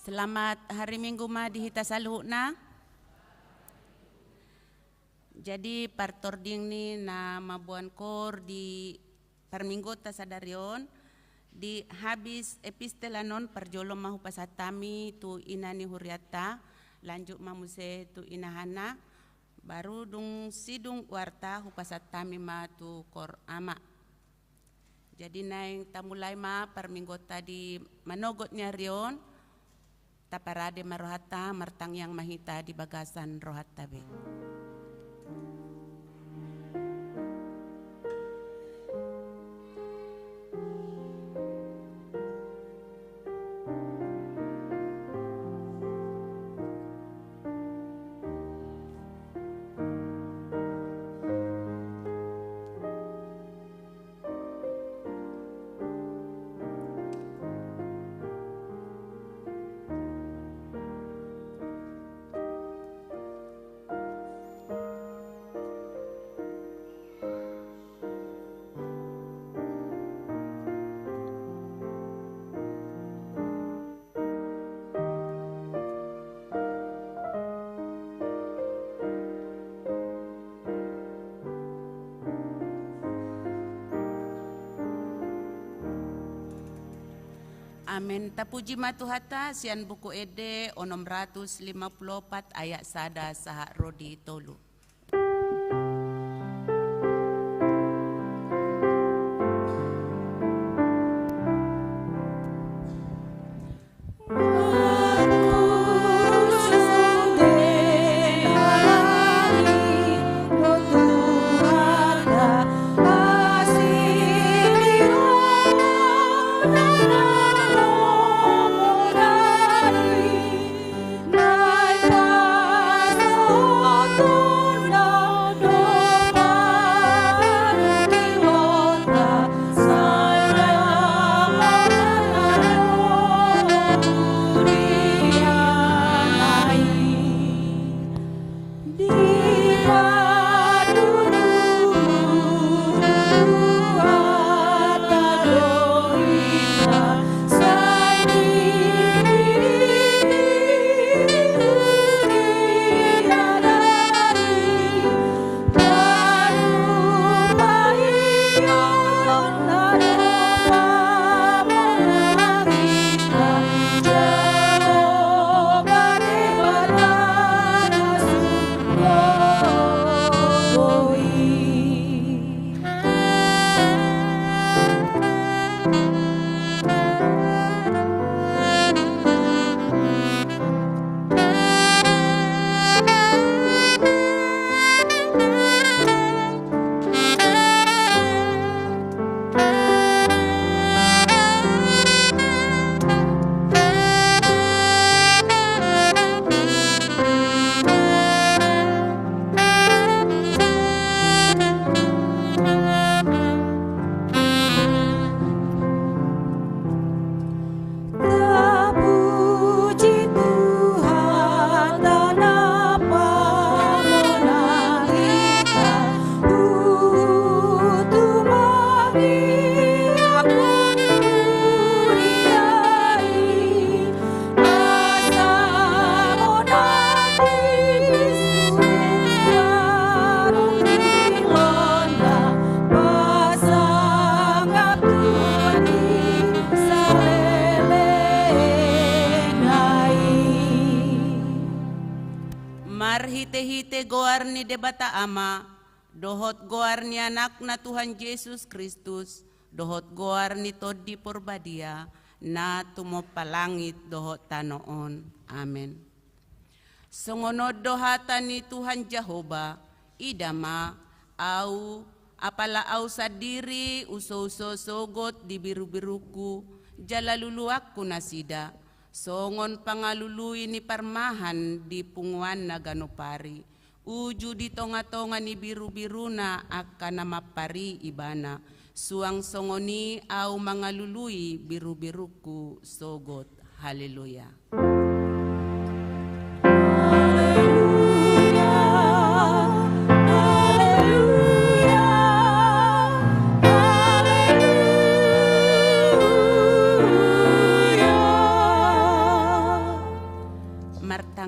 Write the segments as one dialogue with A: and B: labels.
A: Selamat hari Minggu ma di hita saluhna. Jadi partording ni na mabuan kor di perminggu tasadarion di habis epistelanon perjolo mahu pasatami tu inani huriata lanjut mamuse tu inahana baru dung sidung warta hupasatami ma tu kor ama. Jadi naing tamulai ma perminggu tadi manogotnya rion taparade marohata martang yang mahita di bagasan rohata be. Amin. Tapuji matuhata sian buku ede 654 ayat sada saha rodi tolu. Marhite-hite goar ni debata ama, dohot goar ni anak na Tuhan Yesus Kristus, dohot goar ni todi porbadia, na tumopalangit dohot tanoon. Amen. Songonod dohata ni Tuhan Jehovah, idama, au, apala au sadiri, uso-uso sogot di biru-biruku, jalaluluak kunasida. Songon pangalului ni parmahan di punguan na ganopari. Uju di tonga-tonga ni biru-biru na akan namapari ibana. Suang songoni au mangalului biru-biruku sogot. Haleluya.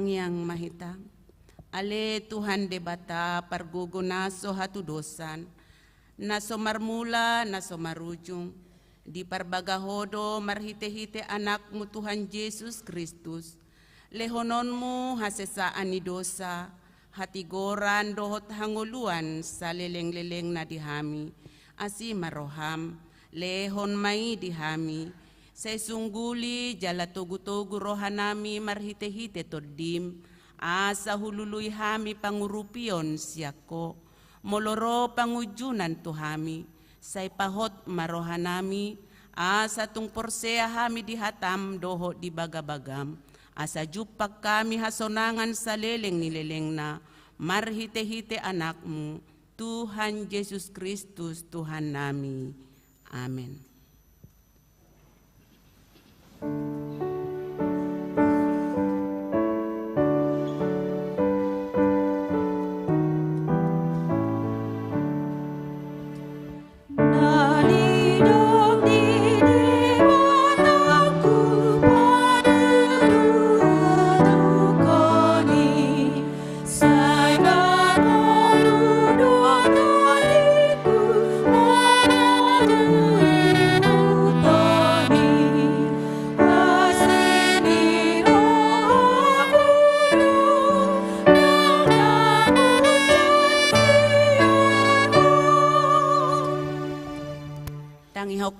A: Pangyang mahita, ale Tuhan debata parguguna so hatudosan, na so marmula na so marujung, di parbagahodo marhite-hite anakmu Tuhan Yesus Kristus, lehononmu hasesaan ni dosa, hatigoran dohot hanguluan sa leleng-leleng na dihami, asi maroham, lehon mai dihami, sa sungguli jala tugu-tugu rohanami marhite-hite todim, asa hululuy hami pangurupion siyako, moloro pangujunan tuhami, say pahot marohanami, asa tung porsea hami dihatam doho di bagabagam, asa jupak kami hasonangan sa leleng nileleng na, marhite-hite anakmu, Tuhan Yesus Kristus Tuhan nami. Amen.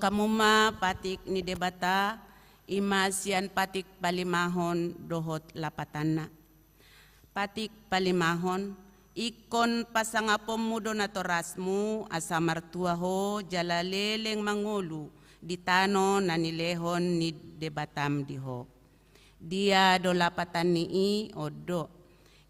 A: Kamuma patik ni debata, imasian patik palimahon dohot lapatana. Patik palimahon, ikon pasangapom mudo na torasmu asa martuaho jala leleng mangulu ditano na nilehon ni debatam diho. Dia do lapatan ni odo.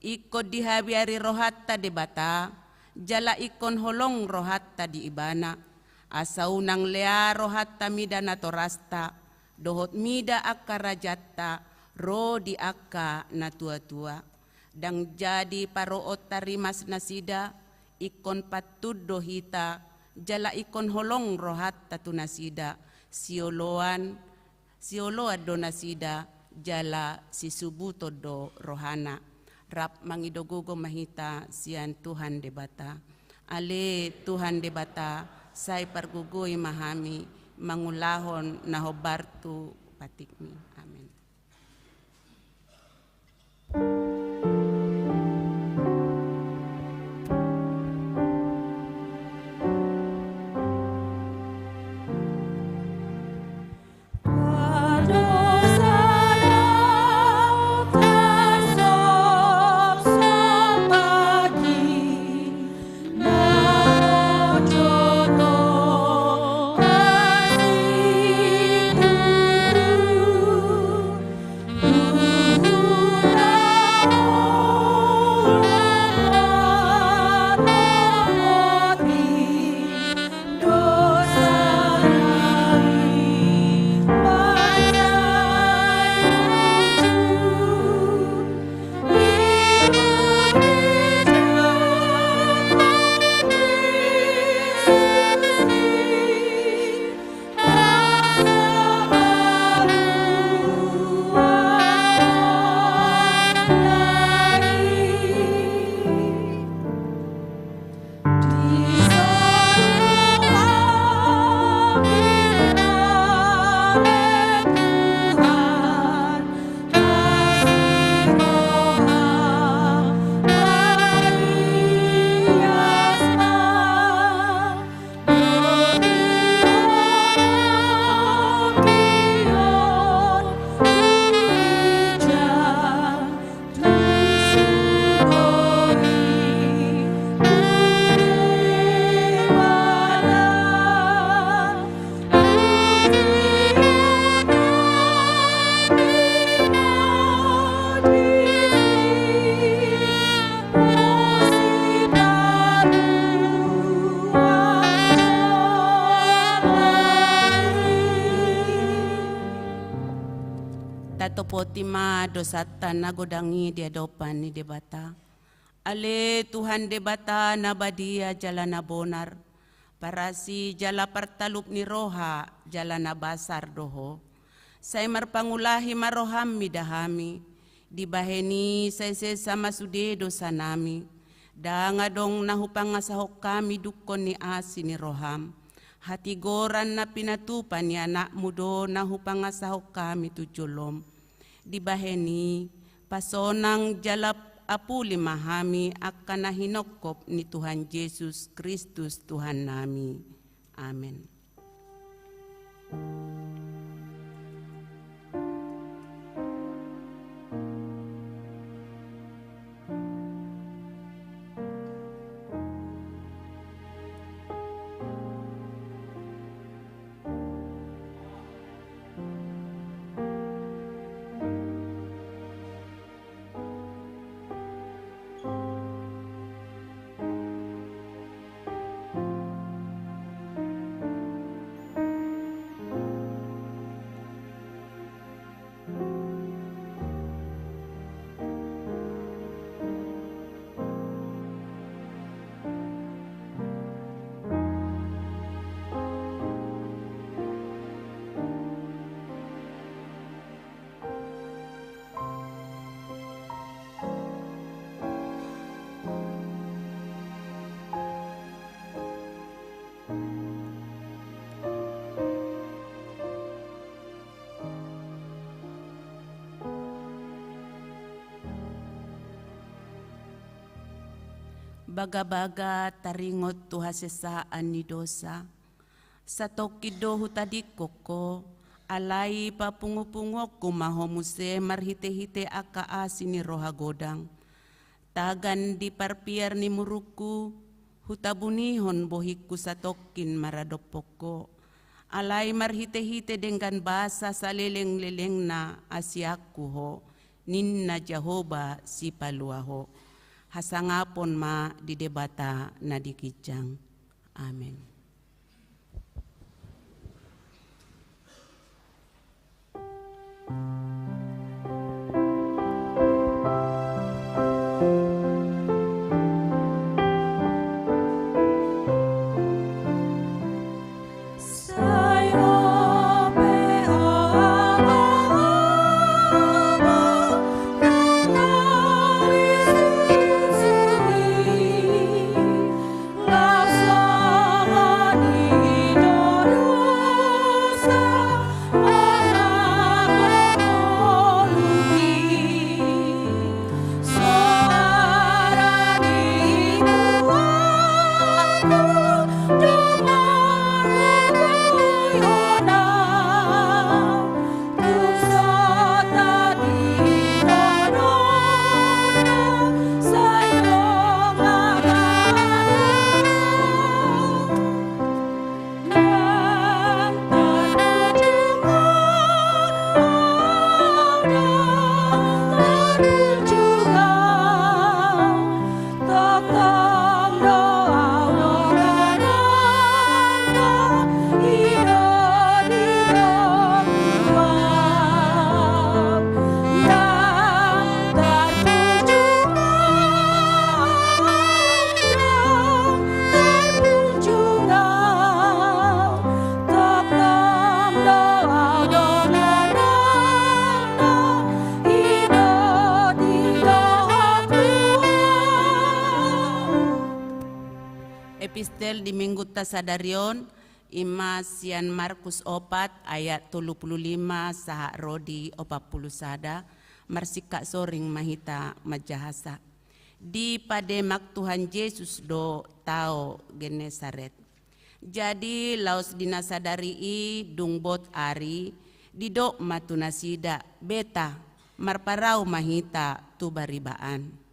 A: Ikod dihabiari rohatta debata, jala ikon holong rohatta di ibana. Asa unang lea rohatta mida na torasta, dohot mida akka rajatta, ro di akka na tua-tua. Dang jadi paroot tarimas nasida, ikon patud dohita, jala ikon holong rohatta tunasida, sioloan do nasida, jala sisubuto do rohana. Rap mangidogogo mahita sian Tuhan debata. Ale Tuhan debata, say pargugoy mahami, mangulahon na hobartu patikmi. Amen. Potima dosata nagodangi dia dopan ni debata. Ale Tuhan debata nabadia jala na bonar. Parasi jala partalup ni roha jala na basar doho. Say marpangulahi maroham midahami. Dibaheni saise sama sude dosa nami. Danga dong nahupang asahok kami dukon ni asi ni roham. Hati goran na pinatupan ni anak mudo nahupang asahok kami tujolom. Dibaheni pasonang jalap apuli mahami akan nahinokop ni Tuhan Yesus Kristus Tuhan nami. Amin. Baga-baga taringot tu hasesaan ni dosa. Sa tokido hutadiko ko, alai papungo-pungo ko mahomuse marhite-hite aka asini roha godang. Tagan di parpiar ni muruku, hutabunihon bohiku sa tokin maradopoko. Alai marhite-hite dengan basa sa leleng-leleng na asyaku ho, ninna Jehovah si paluaho. Hasangapon ma di debata na dikijang. Amen. Epistel di Minggu Tasadarion, Imas Yan Markus 4 ayat 35 saha rodi 40 sada, marsika soring mahita majahasa. Di pademak Tuhan Yesus do tao Genesaret. Jadi laos dinasadari dungbot ari, didok matunasida beta marparau mahita tu baribaan.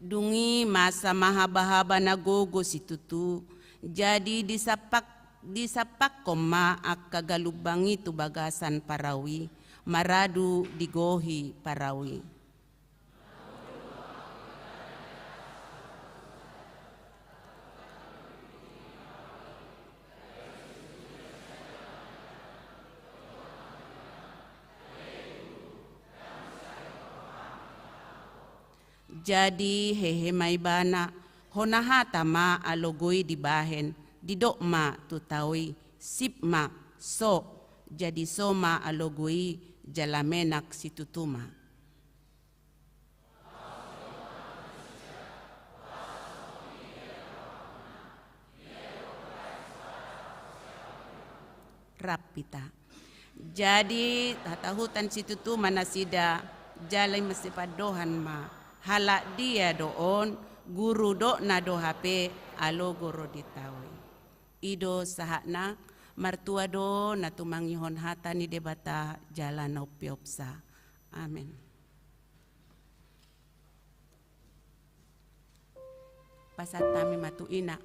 A: Dungi masa mahaba-haba nagogo situtu, jadi disapak koma akka galubangi tu bagasan parawi, maradu digohi parawi. Jadi hehe mai bana honahata ma alogoi dibahen didok ma tutawi sip ma so jadi soma alogoi jalamenak situtuma. Rapita. Jadi tata hutan situ tu mana sida jalai mesti padohan ma halak dia doon guru do na do HP alo guru ditawi ido sahakna martua do na tumangihon hata ni debata jalan na upiopsa. Amin. Pasatami matuina.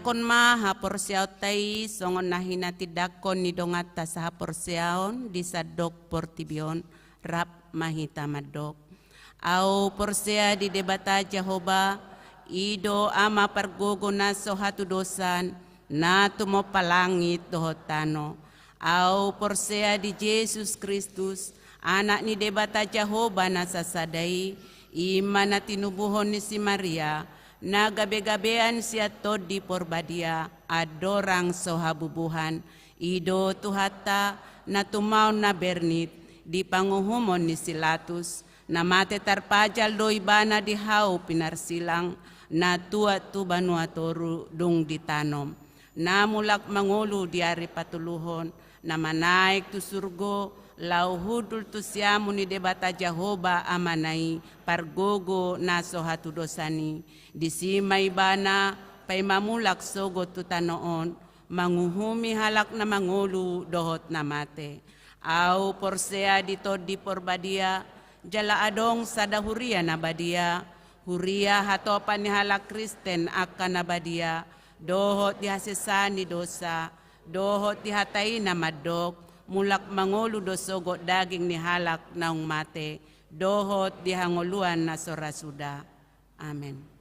A: nakon ma hapor siyaw tay songon nahina tidakon ni dongata sa hapor siyaon di sadok portibion rap mahita madok. Au porsea di debata Jehovah ido ama pargogo na so hatudosan na tumo palangit dohotano. Au porsea di Jesus Kristus anak ni debata Jehovah na sasadai ima na tinubuhon ni si Maria na gabe-gabean siya tod di porbadia adorang sohabubuhan ido tuhata na tumaw na bernit di panguhumon ni Silatus na mate tarpajal do ibana di hau pinarsilang na tua tu banua toru dung ditanom na mulak mangulu di ari patuluhon na manaik tu surgo lau hudul tu siamu ni debata Jehovah amanai pargogo na sohatu dosani di sima ibana pay mamulak sogo tu tanoon manguhumi halak na mangulu dohot na mate. Au porsea dito di porbadia jala adong sada huria na badia huria hatopan ni halak Kristen akan na badia dohot di hasesani dosa dohot di hatai na madok mulak mangulu dosogo daging ni halak naung mate dohot di hanguluan na sorasuda. Amen.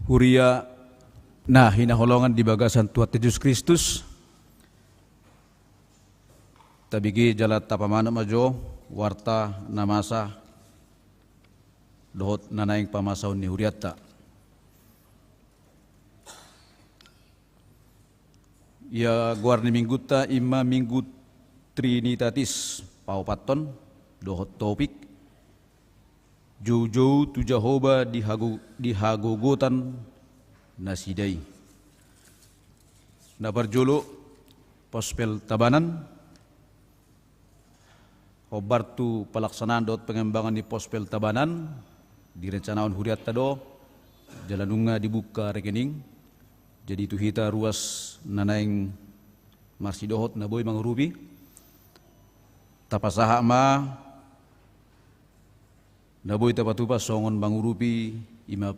B: Huria na hinaholongan di bagasan Tuhan Yesus Kristus tabigi jalat tapamana majo warta namasa dohot nanaing pamasaw ni huriatta ya guarni mingguta ima minggu trinitatis paupaton dohot topik jauh-jauh tu Jehovah dihagogotan nasidai. Na berjuluk Pospel Tabanan, hobar tu pelaksanaan dot pengembangan di Pospel Tabanan, direncanakan huriat tado, jalanunga dibuka rekening, jadi tu hita ruas nanaing marsidohot na boy mangrubi, tapasaha ma naboy tapatupa songon bangurupi ima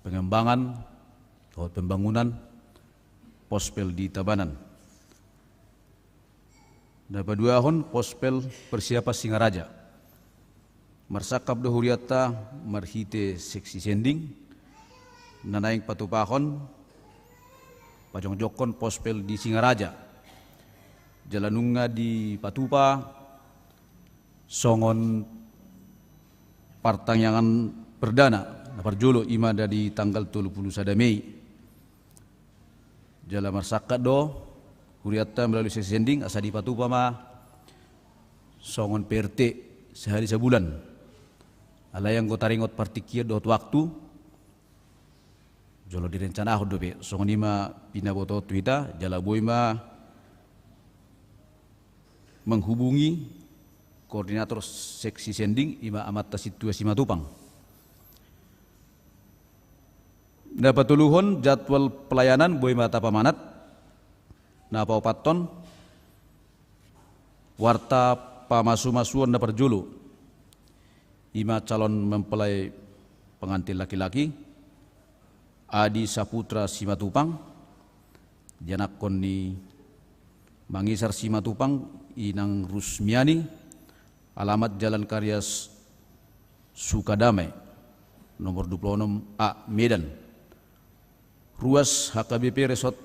B: pengembangan atau pembangunan Pospel di Tabanan. Dapat dua hon Pospel persiapan Singaraja. Marsakap dohuriata marhite seksi sending nanaing patupahon pajongjokon Pospel di Singaraja. Jalanunga di Patupa songon partangyangan perdana parjolo ima dari tanggal 31 Mei jala marsaka do huriatta melalui sesi sending asa di Patupa ma songon PRT sehari sebulan alayang gotaringot partikia dot waktu jolo direncana ahod dobe songon ima pinaboto tuita jala boy ma menghubungi koordinator seksi sending ima amat situasi Matupang. Dapat tuluhon jadwal pelayanan boy mata pamanat na paupaton warta pamasu-masuan dapat julu ima calon mempelai pengantin laki-laki Adi Saputra Simatupang janakon ni Mangisar Simatupang inang Rusmiani alamat Jalan Karya Sukadamai nomor 26A Medan ruas HKBP Resort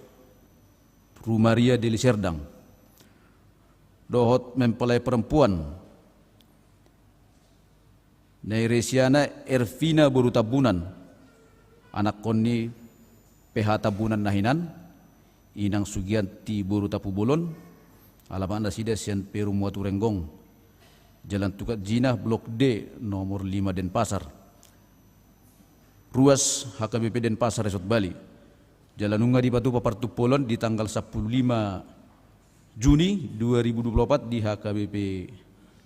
B: Rumaria Deli Serdang dohot mempelai perempuan Nairesiana Ervina Boru Tabunan anak koni PH Tabunan Nahinan inang Sugianti Boru Tapubulon alamat Nasida Sian Peru Muatu Renggong Jalan Tukat Jinah Blok D nomor 5 Denpasar ruas HKBP Denpasar Resort Bali Jalanunga di Patupa Partupolon di tanggal 15 Juni 2024 di HKBP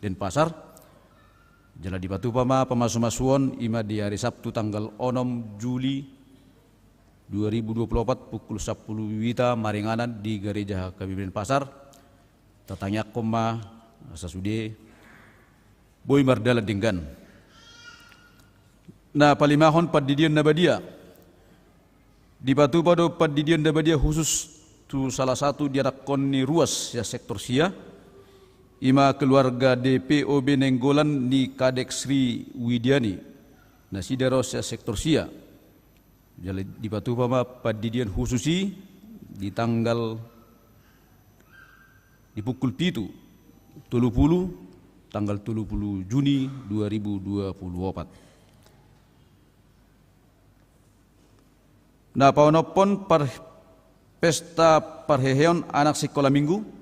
B: Denpasar Jala di Batu Pama pemasu-masuon ima di hari Sabtu tanggal 6 Juli 2024 pukul 10 wita maringanan di Gereja Kabupaten Pasar. Tatanya koma sasude boy mardala dinggan. Na palimahon padidian nabadia. Di Batu Pado padidian nabadia khusus tu salah satu diarakon ni ruas ya sektor sia. Ima keluarga DPOB Nenggolan ni Kadek Sri Widiani nasi daros ya sektor sia. Jadi di Batu Pama padidian khususi di tanggal di pukul 7 tanggal 30 Juni 2024. Nah paunopon pesta parheheon anak sekolah minggu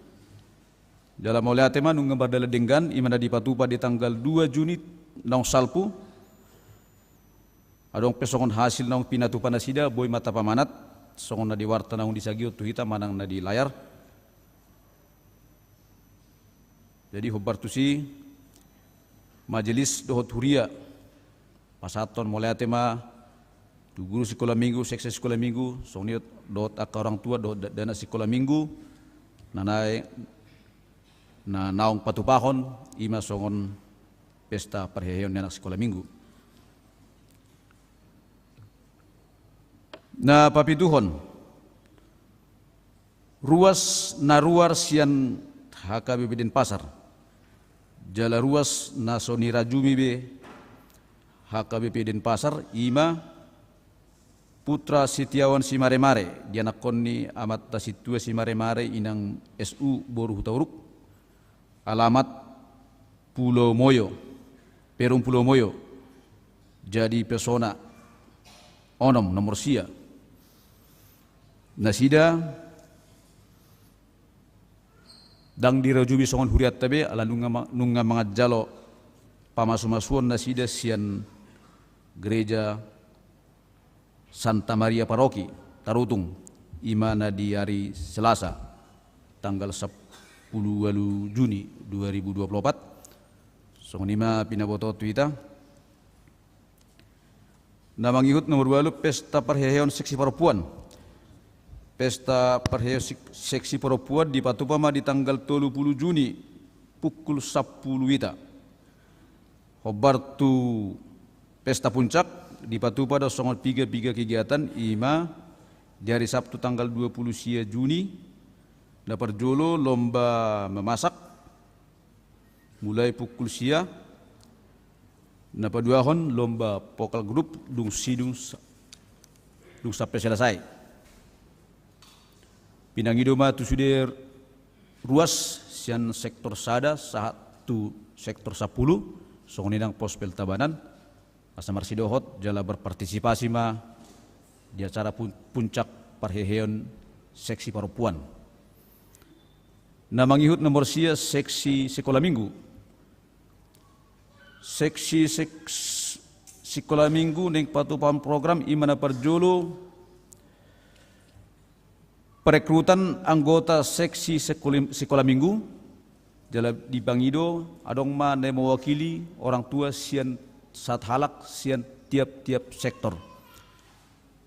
B: dalam oleh tema nunggambar dala denggan imana di Patupa di tanggal 2 Juni nong salpu adong pesongon hasil nong pinatu panasida boy mata pamanat songon na di warta nong disagio tu hita manang na di layar. Jadi hobar tu si majelis dohot huria pasaton mulai tema tu guru sekolah minggu seksi sekolah minggu songniot dohot akar orang tua dohot dana sekolah minggu nanai na naong patupahon ima songon pesta parheheon anak sekolah minggu. Na papituhon ruas na ruar sian HKBP Denpasar jala ruas na soni rajumi be HKBP Denpasar ima putra Setiawan Simaremare dianakon ni amat tasitua Simaremare inang SU Boru Hutauruk alamat Pulau Moyo, Perum Pulau Moyo, jadi pesona onom nomor sia. Nasida dang dirajubi songon huriat tabe ala nunga mga jalo pamasu-masuan nasida sian gereja Santa Maria Paroki Tarutung imana di hari Selasa tanggal 10 Juni 2024 songon ima pinaboto tuita na mangihut nomor 8 pesta parheheon seksi perempuan. Pesta parheheon seksi perempuan di Patupama di tanggal 30 Juni pukul 10 wita. Hobar tu pesta puncak di Patupa ada songon piga kegiatan ima di hari Sabtu tanggal 20 sia Juni dapat jolo lomba memasak mulai pukul sia. Napa duahon lomba vokal grup dung sidung sampai selesai. Pinangidoma tu sudah ruas sian sektor sada saat tu sektor 10 songonidang pos peltabanan asamar sidohot jala berpartisipasi ma di acara puncak parheheon seksi perempuan. Na mangihut nomor sia seksi sekolah minggu. Seksi sekolah minggu neng Patupam program imana perjolo perekrutan anggota seksi sekolah minggu jala di Bangido adong ma ne mewakili orang tua sian sat halak sian tiap-tiap sektor.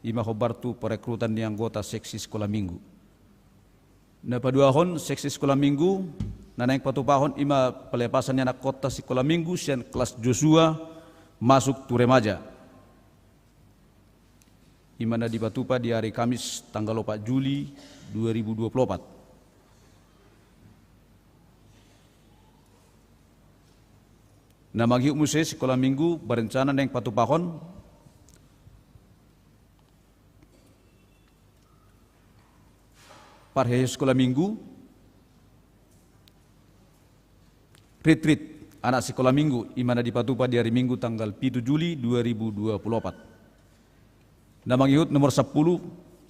B: Ima khobar tu perekrutan di anggota seksi sekolah minggu. Na paduahon seksi sekolah minggu nanaing patupahon ima pelepasannya anak kota sekolah minggu sian kelas Joshua masuk tu remaja. Imana di Patupa di hari Kamis tanggal 4 Juli 2024. Na maghiuk muse sekolah minggu berencana neng patupahon parheheon sekolah minggu retreat anak sekolah minggu imana di Patupa di hari Minggu tanggal 7 Juli 2024. Na mangihut nomor 10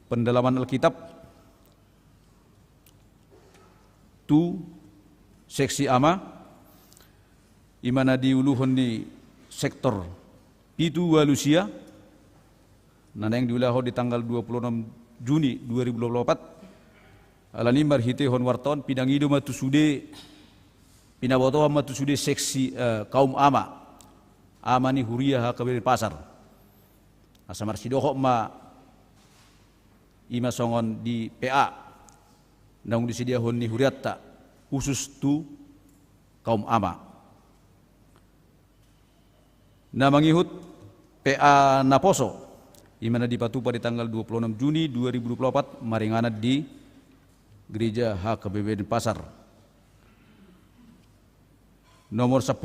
B: pendalaman Alkitab tu seksi ama imana diuluhon di sektor itu Walusia nana yang diulah di tanggal 26 Juni 2024 alani marhite hon warton pinangido matu sude pinaboto matu sude seksi kaum ama amani huria ha kabirin pasar asamar sidoho ma ima songon di PA nang disedia hon ni huriatta khusus tu kaum ama na mangihut PA Naposo imana di Patupa di tanggal 26 Juni 2024 maringana di Gereja HKBP Denpasar. Nomor 12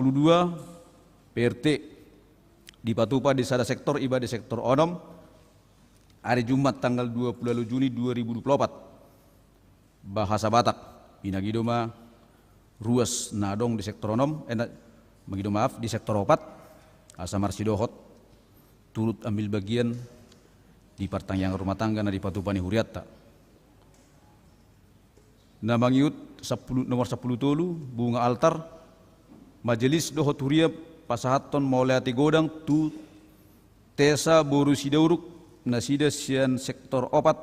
B: PRT di Patupa di sada sektor iba di sektor Onom hari Jumat tanggal 20 Juni 2024 bahasa Batak pinagidoma ruas nadong di sektor Onom di sektor Opat asamar sidohot turut ambil bagian di pertanyaan rumah tangga na di Patupa ni Huriatta. Na mangiut nomor 10 tolu bunga altar majelis dohot huria pasahaton mauleati godang tu tesa boru sidauruk nasida sian sektor opat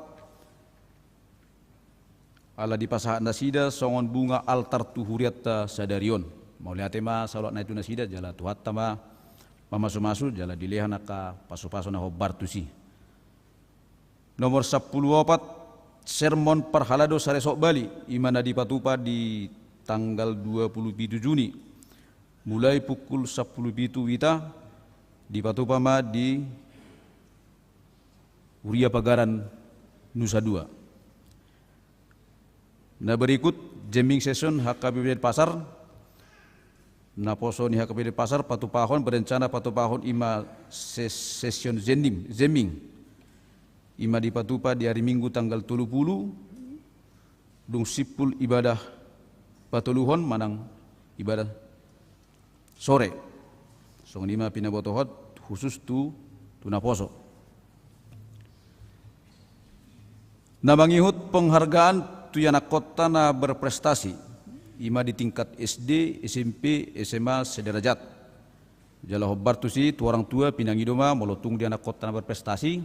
B: ala di pasahat nasida songon bunga altar tu Huriatta sadarion mauleati ma salot na itu nasida jala tu hatta ma pamasu-masu jala dilehan ka pasu-pasu na hobartusi. Nomor 10 opat sermon perhalado saresok Bali imana di Patupa di tanggal 27 Juni mulai pukul 10 wita di Patupa ma di Huria Pagaran Nusa Dua. Nah berikut jamming session HKBP Pasar. Naposo ni HKBP Pasar Patupahon berencana Patupahon ima session jamming ima di Patupa di hari Minggu tanggal 30 dung sipul ibadah patuluhon manang ibadah sore songon ima pinabotohot khusus tu Naposo. Na mangihut penghargaan tu anak kota na berprestasi ima di tingkat SD, SMP, SMA sederajat. Jala hobar tu si tu orang tua pinangidoma molotung di anak kota na berprestasi.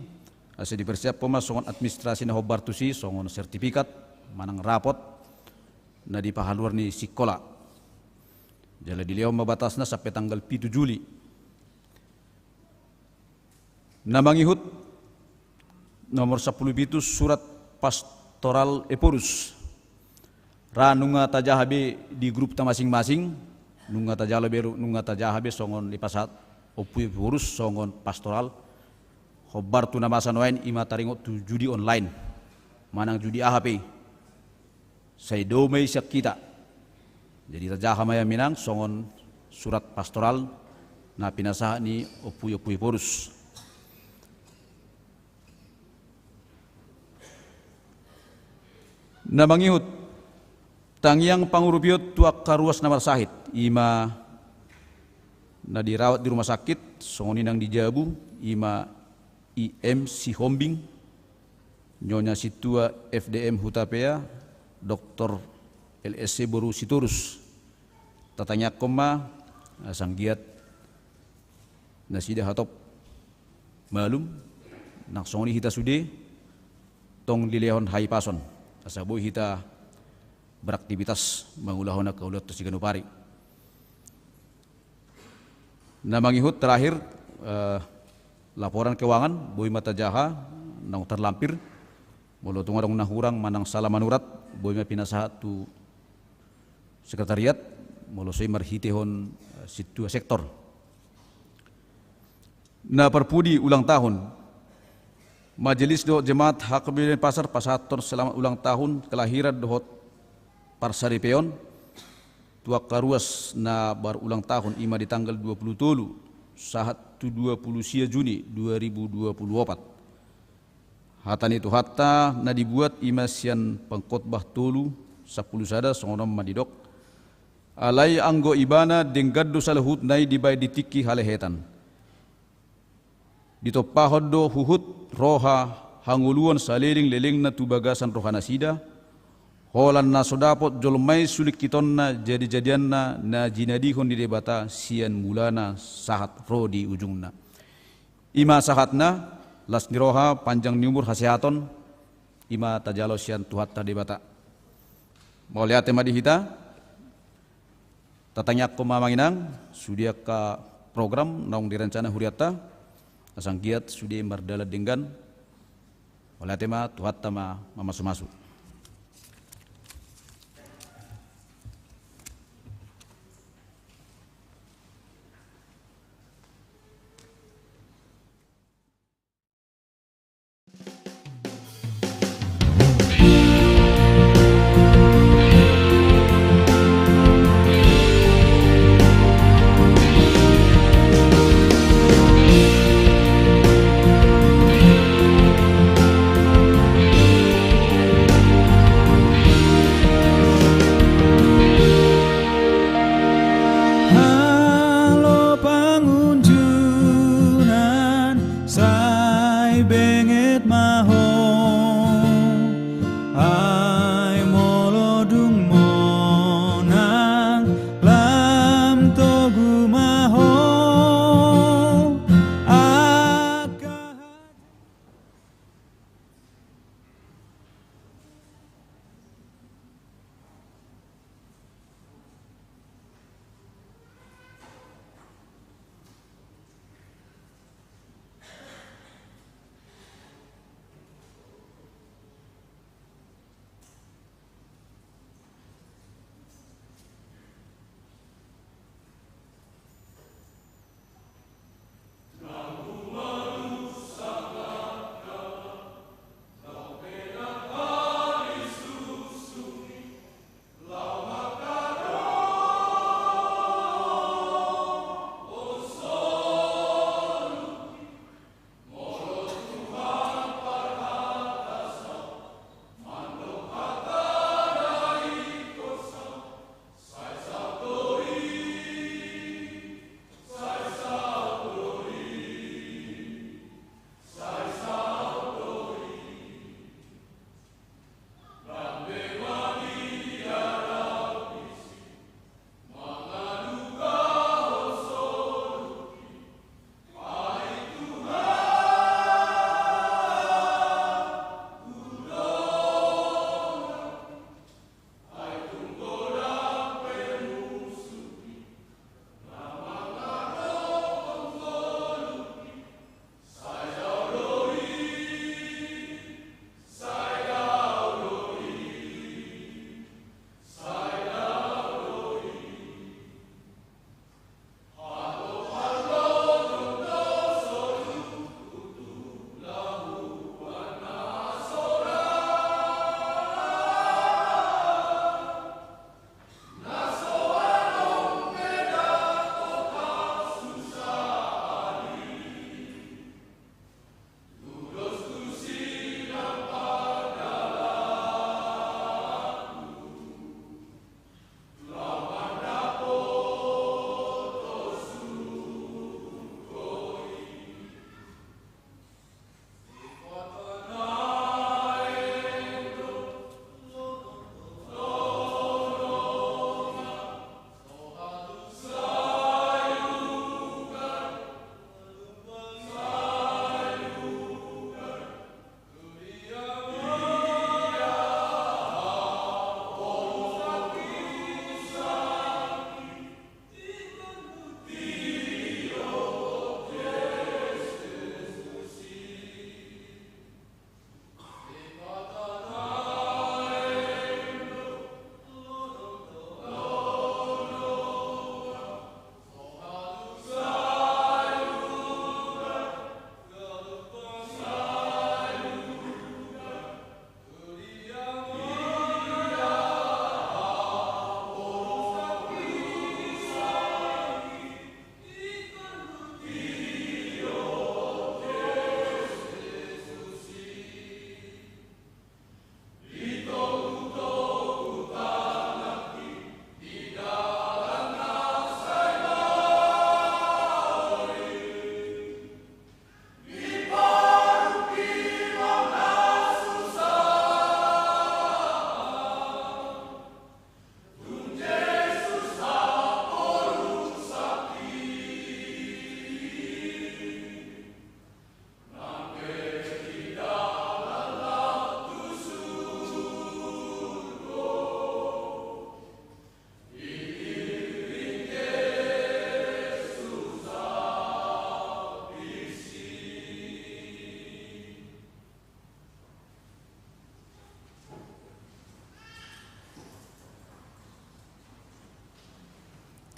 B: Asa dipersiap poma songon administrasi na hobar tu si songon sertifikat manang rapot na di pahaluar ni sikola. Jala diliau mabatasna sampai tanggal 7 Juli. Na mangihut nomor 10 itu surat pastoral Epurus. Nunga tajahabe di grup ta masing-masing nunga tajahabe songon lipasat opui urus songon pastoral khobar tu nama sanoen ima taringot tu judi online manang judi AHP say domay siya kita jadi tajahamaya minang songon surat pastoral na pinasa ni opui urus. Na mangihut tangiang pangurupiot tuak karuas namar sahit ima na dirawat di rumah sakit songoninang di Jabu ima IM si Hombing nyonya situa FDM Hutapea Dr. LSC Boru Siturus tatanya koma sanggiat nasida hatop malum nak songoni hita sude tong dilehon hai pason asabu hita beraktivitas mangulahona kaulat tu siganupari. Na mangihut terakhir laporan keuangan boy mata jaha nang terlampir molo tungarong nahurang manang salah manurat boy ma pinasaha tu sekretariat molo soy marhitehon situ sektor. Na perpudi ulang tahun Majelis Dohot Jemaat HKBP Pasar pasaton selamat ulang tahun kelahiran Dohot Parsaripeon tuak karuas na barulang tahun ima di tanggal 20 tolu saat 20 sia Juni 2024 hatan itu hatta na dibuat ima sian pengkhotbah tolu 10 sada songonom madidok alai anggo ibana denggaddo salahut nai dibai ditiki halehetan ditopahod do huhut roha hanguluan saliling leling na tubagasan rohana sida holan na sodapot jolmai sulik kitonna jadi-jadianna na jinadihon di debata sian mulana sahat ro di ujungna. Ima sahatna las niroha panjang ni umur hasehaton ima tajalo sian tuhatta debata. Mau lihat tema di hita tatanya ko mamanginang sudia ka program naung direncana huriata asang giat sudi mardala denggan oleh tema tuhat tama mamasu-masu.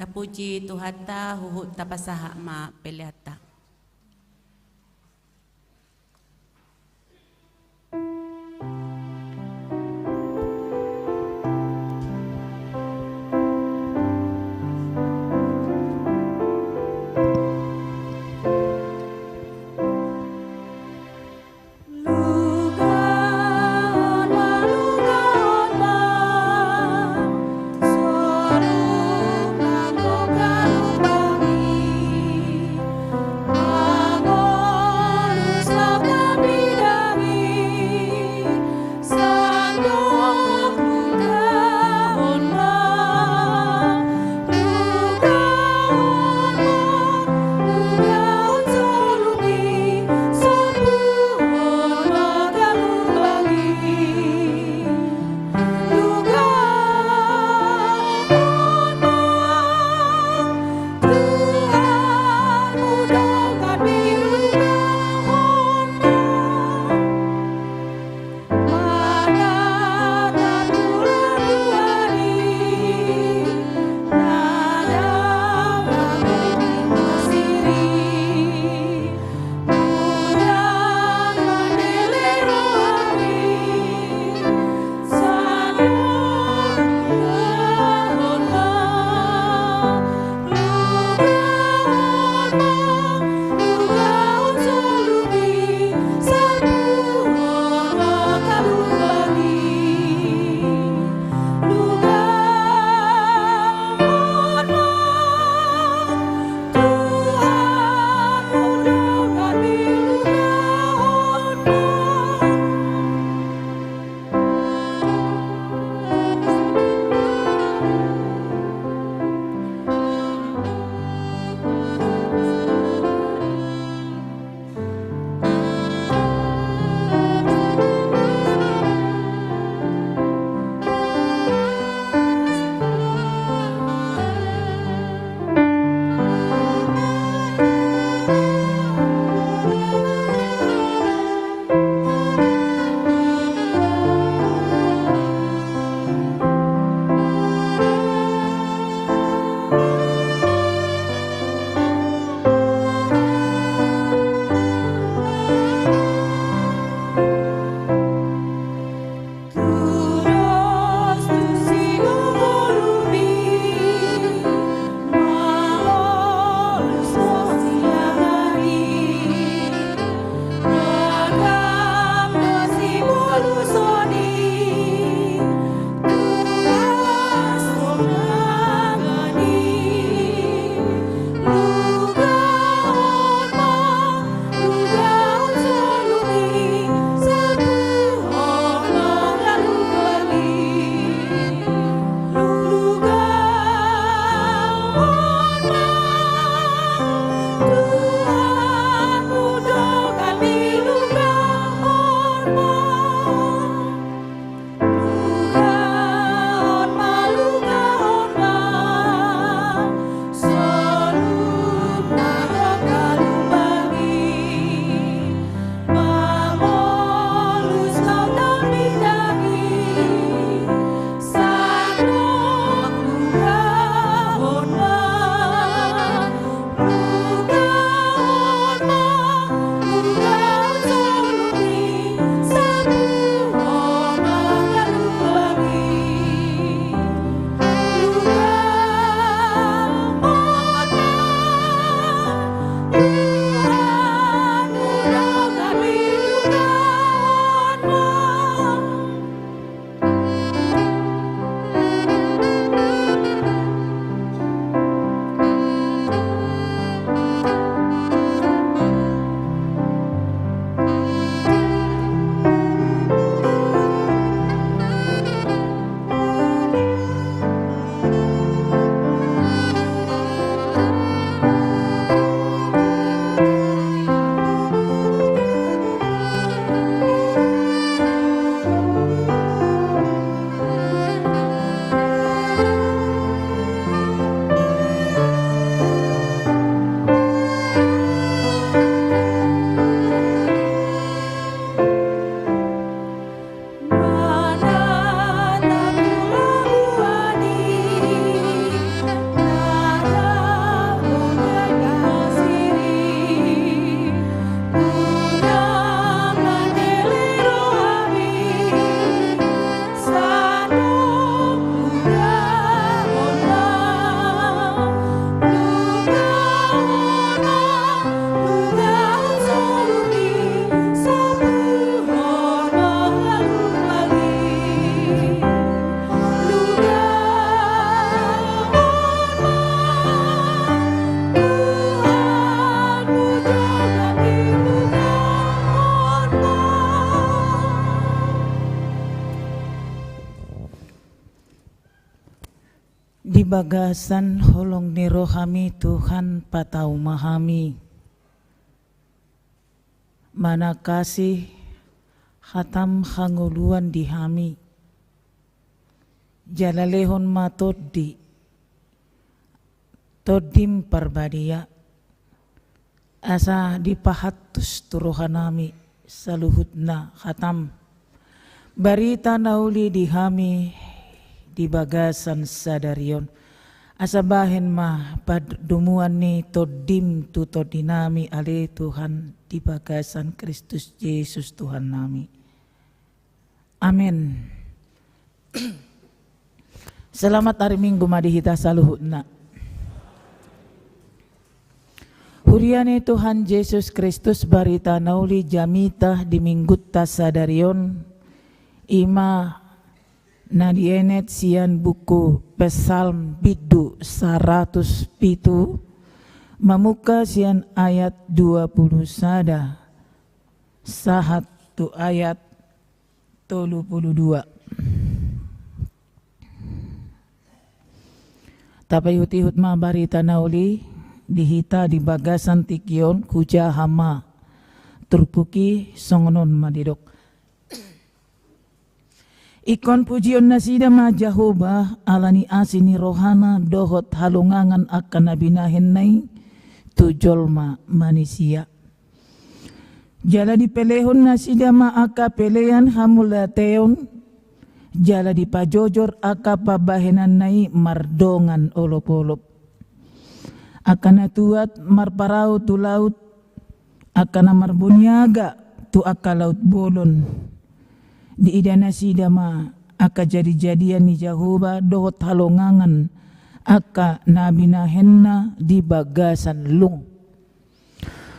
A: Tapuji tuhata huhut tapasaha ma peliata.
C: bagasan holong ni rohami Tuhan patau mahami. Mana kasih hatam hanguluan dihami. Jalalehon matoddi todim parbadia. Asa dipahatus turohanami saluhutna hatam. Barita nauli dihami di bagasan sadarion. Asa bahen mah padumuan ni todim tutodinami ale Tuhan di bagasan Kristus Yesus Tuhan nami. Amin. Selamat hari Minggu madihita saluhutna. Huriane Tuhan Yesus Kristus barita nauli jamita di minggut tasadarion ima nadienet sian buku Psalm bidu 107 mamuka sian ayat 20 sada sahatu ayat 32. Tapayut-ihut ma barita nauli dihita di bagasan tikion kuja hama turpuki songonon madidok. Ikon pujion nasida ma Jehovah alani asini rohana dohot halungangan akan nabinahen nai tujol ma manusia. Jala di pelehon nasida ma aka pelean hamulateon. Jala di pajojor aka pabahenan nai mardongan olop-olop. Akan tuat marparau tu laut, akan marbunyaga tu aka laut bolon. Di idana sidama aka jadi-jadian ni Jehovah dohot halongangan aka nabinahenna di bagasan lung.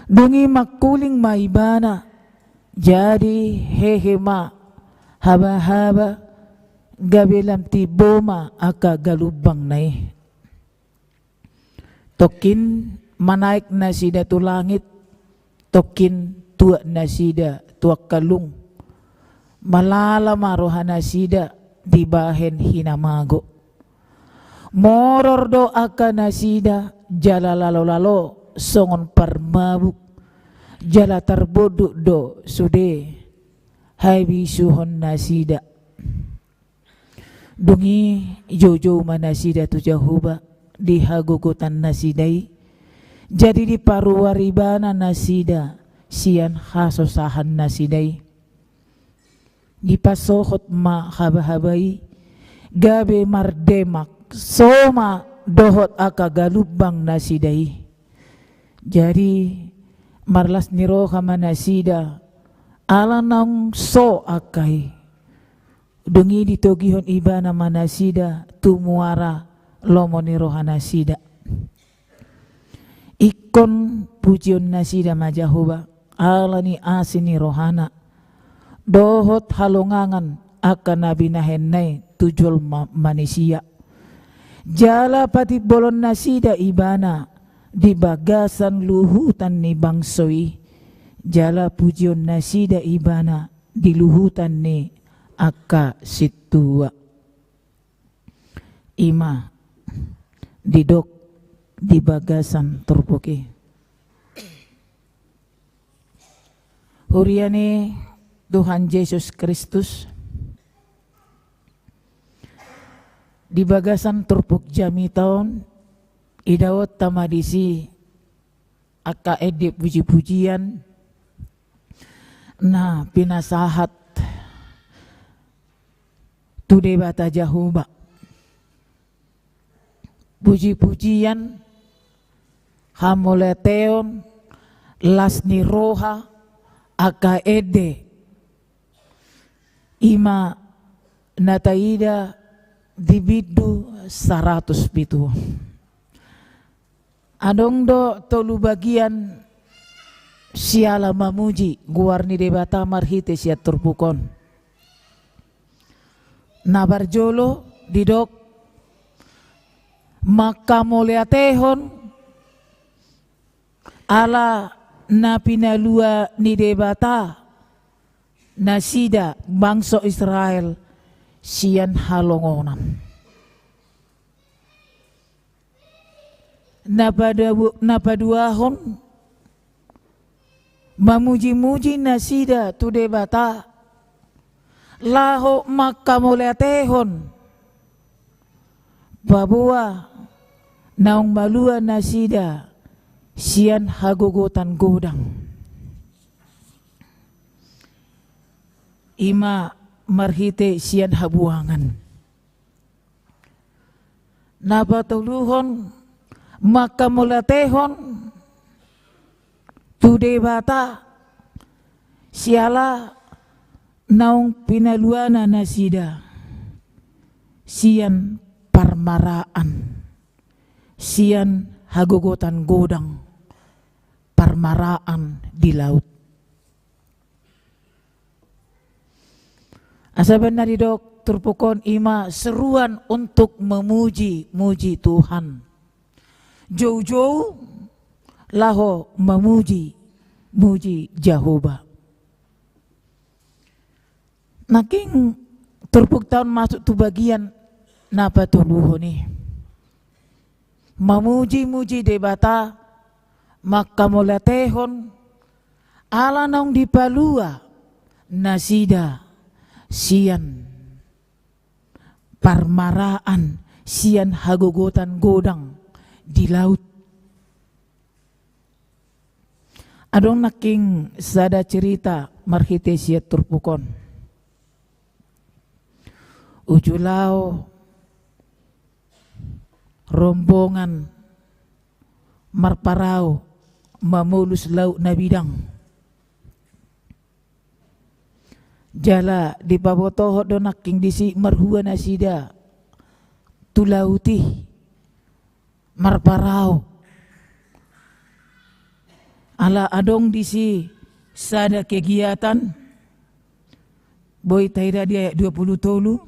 C: Dungi makuling maibana jadi hehema haba-haba gabelam tiboma aka galubang nae. Tokin manaik nasida tu langit, tokin tuak nasida tuak kalung. Malala maroha nasida di bahen hinamago. Moror do aka nasida jala lalo-lalo songon parmabuk. Jala tarboduk do sude hai bisuhon nasida. Dungi jojo manasida tu Jehovah dihagugutan nasidai. Jadi di paruwaribana nasida sian hasosahan nasidai. Di pasohot ma haba-habai gabe mardemak soma dohot aka galubang nasidai. Jadi marlas niroha manasida alanang so akai. Dungi ditogihon ibana manasida tumuara lomoni rohana sida. Ikon pujion nasida majahuba alani asini rohana dohot halongangan akan nabinahenai tujul manusia. Jala pati bolon nasida ibana di bagasan luhutan ni bangsoi. Jala pujion nasida ibana di luhutan ni aka situa. Ima didok di bagasan turpuki. Huriane Tuhan Yesus Kristus di bagasan turpuk jami taon idawat tamadisi aka edip puji-pujian na pinasahat tude bata Jehovah. Puji-pujian hamoleteon lasni roha aka ede ima nataida dibidu 100 pitu. Adong do tolu bagian siala mamuji guarni debata marhite siat turpukon. Nabarjolo didok maka moleatehon ala napinalua ni debata nasida bangsa Israel sian halongonan. napaduahon mamuji-muji nasida tu debata laho makamulatehon babua naong malua nasida sian hagogotan godang ima marhite sian habuangan napatuluhon makamulatehon tu debata siala naong pinaluana nasida sian parmaraan sian hagogotan godang parmaraan di laut. Asaban na didok turpukon ima seruan untuk memuji Tuhan. Jauh-jauh laho memuji Jehovah. Naking turpuk tahun masuk tu bagian napa tuluho ni. Memuji debata makamulatehon ala naong dipalua nasida sian parmaraan sian hagogotan godang di laut. Adong naking sada cerita marhite siat turpukon. Ujulao rombongan marparao mamulus laut na bidang. Jala di pabotoho do naking disi marhua nasida tulauti marparao ala adong disi sada kegiatan boy taira dia 20 tolu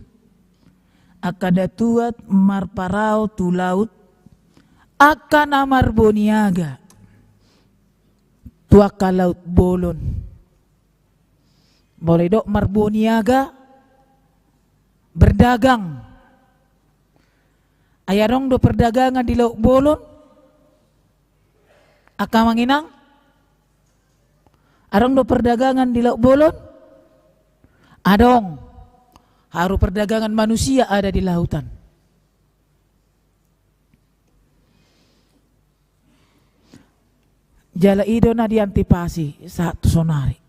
C: akada tuat marparao tu laut akan amar boniaga tuaka laut bolon boleh dok marboniaga berdagang ayarong do perdagangan di laut bolon aka manginang arong do perdagangan di laut bolon adong haru perdagangan manusia ada di lautan. Jala ido na diantipasi satu sonari.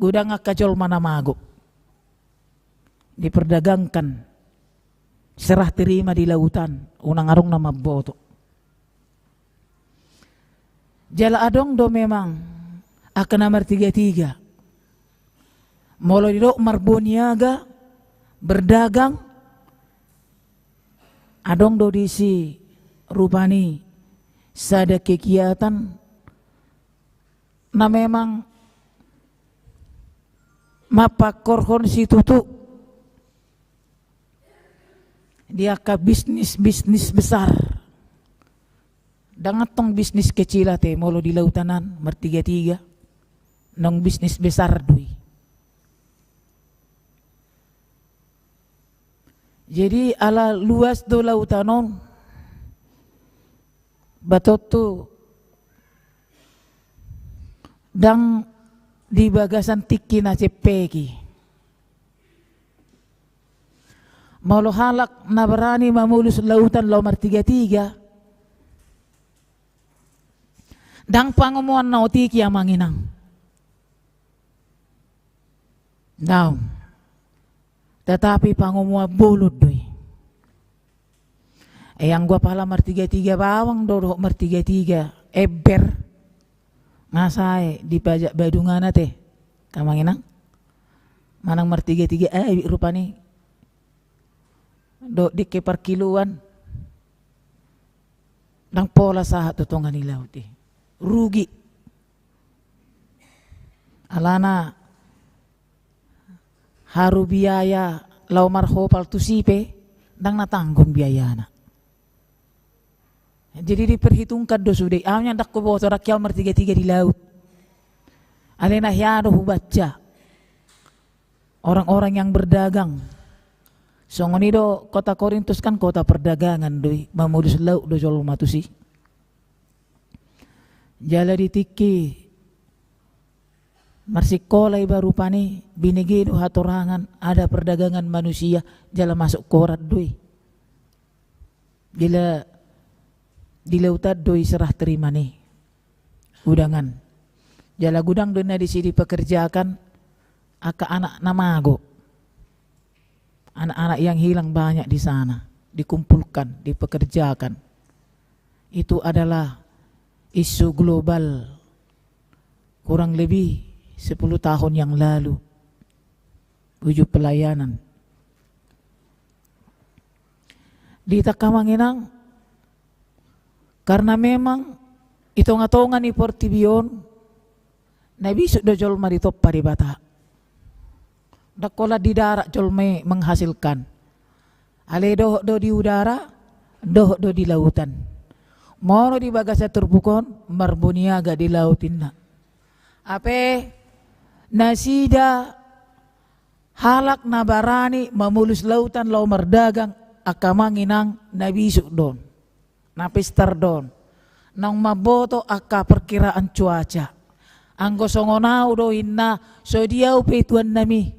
C: Gudang akajol manamago. Diperdagangkan. Serah terima di lautan. Unang arong na maboto. Jala adong do memang akan nomor 33. Molo dilo marboniaga berdagang adong do disi rupani sada kegiatan na memang mapakorhon situ tu dia ka bisnis besar dangat tong bisnis kecil ate molo di lautanan mertiga-tiga nong bisnis besar dui. Jadi ala luas do lautanon batotu dang di bagasan tiki na cepeki maulo halak na berani mamulus lautan lomar 33 dang pangumuan na otiki ang manginang daw tetapi pangumuan bulod doy ang gua pala mar 33 bawang do mar 33 eber ngasay di pajak badungan ate kamanginang manang mar 33 rupani do di ke parkiluan nang pola sahat tutungan ilaw ti rugi alana haru biaya lau marhopal tu sipe dang natanggung biaya na. Jadi diperhitungkan do sudah amnya ndak ko boto rakyal mar 33 di laut. Alena hiado hubaca orang-orang yang berdagang. Songoni do kota Korintus kan kota perdagangan doi mamudus laut do jol matusi jala ditiki marsikolay baru pani binigido hatorangan ada perdagangan manusia jala masuk korat doi jala di lautan doi serah terima nih gudangan jala gudang doi na di sini pekerjakan aka anak namago anak-anak yang hilang banyak di sana dikumpulkan dipekerjakan. Itu adalah isu global kurang lebih 10 tahun yang lalu, wujud pelayanan. Di Takamanginang, karena memang itonga-tonga ni Portibion, nabi sudah jolma di toppa di bata. Dakola di darat jolme menghasilkan. Ale doh di udara, doh di lautan. Mono di bagasa terbukon, marbuniaga di lautin na. Ape nasida halak nabarani mamulus lautan lau merdagang akamanginang nabisuk don. Napistar don. Nang maboto aka perkiraan cuaca. Anggo songonau do inna so diau petuan nami.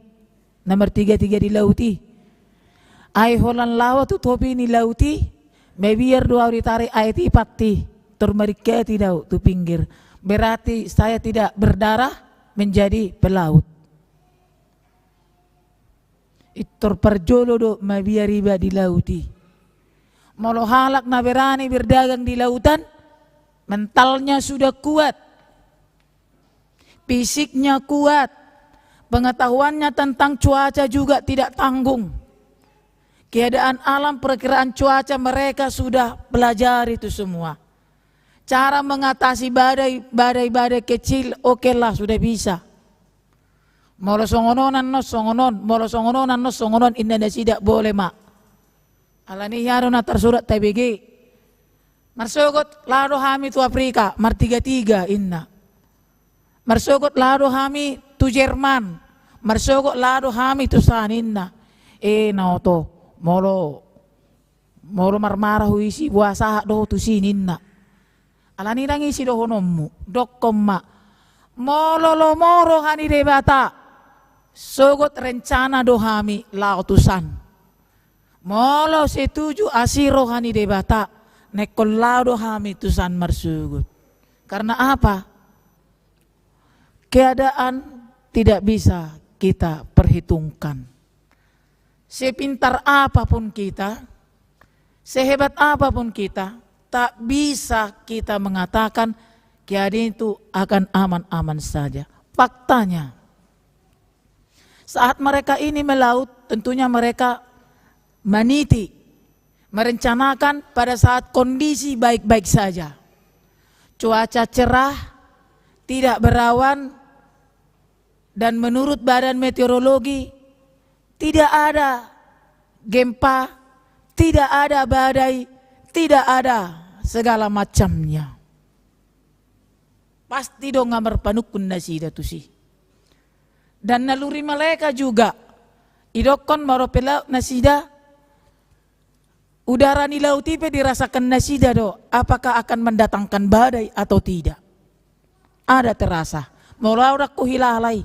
C: Nomor 3 di lauti. Ay holan lawa tu topi ni lauti. Mebiar dua ditari ayat ipati termerikati daw tu pinggir. Berarti saya tidak berdarah menjadi pelaut. Itor perjolo do mebiar riba di lauti. Molo halak na berani berdagang di lautan, mentalnya sudah kuat, fisiknya kuat, pengetahuannya tentang cuaca juga tidak tanggung. Keadaan alam, perkiraan cuaca mereka sudah pelajari itu semua. Cara mengatasi badai kecil, oke lah sudah bisa. Molo songononan no songonon, molo songononan no songonon, inna tidak boleh mak. Alani yaro na tersurat TBG. Marsogot lado hami tu Afrika, mar 33 inna. Marsogot lado hami tu Jerman, marsogot lado hami tu saninna. Naoto. Molo marmarah huisi buasa do tu sininna. Alani rangi si do honommu dokkom ma. Molo lo moro hani debata. Sogot rencana do hami lautusan. Molo setuju asiro hani debata. Nekol do hami tusan marsugut. Karena apa? Keadaan tidak bisa kita perhitungkan. Sepintar apapun kita, sehebat apapun kita, tak bisa kita mengatakan keadaan itu akan aman-aman saja. Faktanya, saat mereka ini melaut, tentunya mereka meniti, merencanakan pada saat kondisi baik-baik saja. Cuaca cerah, tidak berawan, dan menurut Badan Meteorologi, tidak ada gempa, tidak ada badai, tidak ada segala macamnya. Pasti dong ngamar panukun nasida tu sih. Dan naluri mereka juga, idokon maropela nasida, udara ni lautipe dirasakan nasida do, apakah akan mendatangkan badai atau tidak. Ada terasa, mula udah kuhilalai.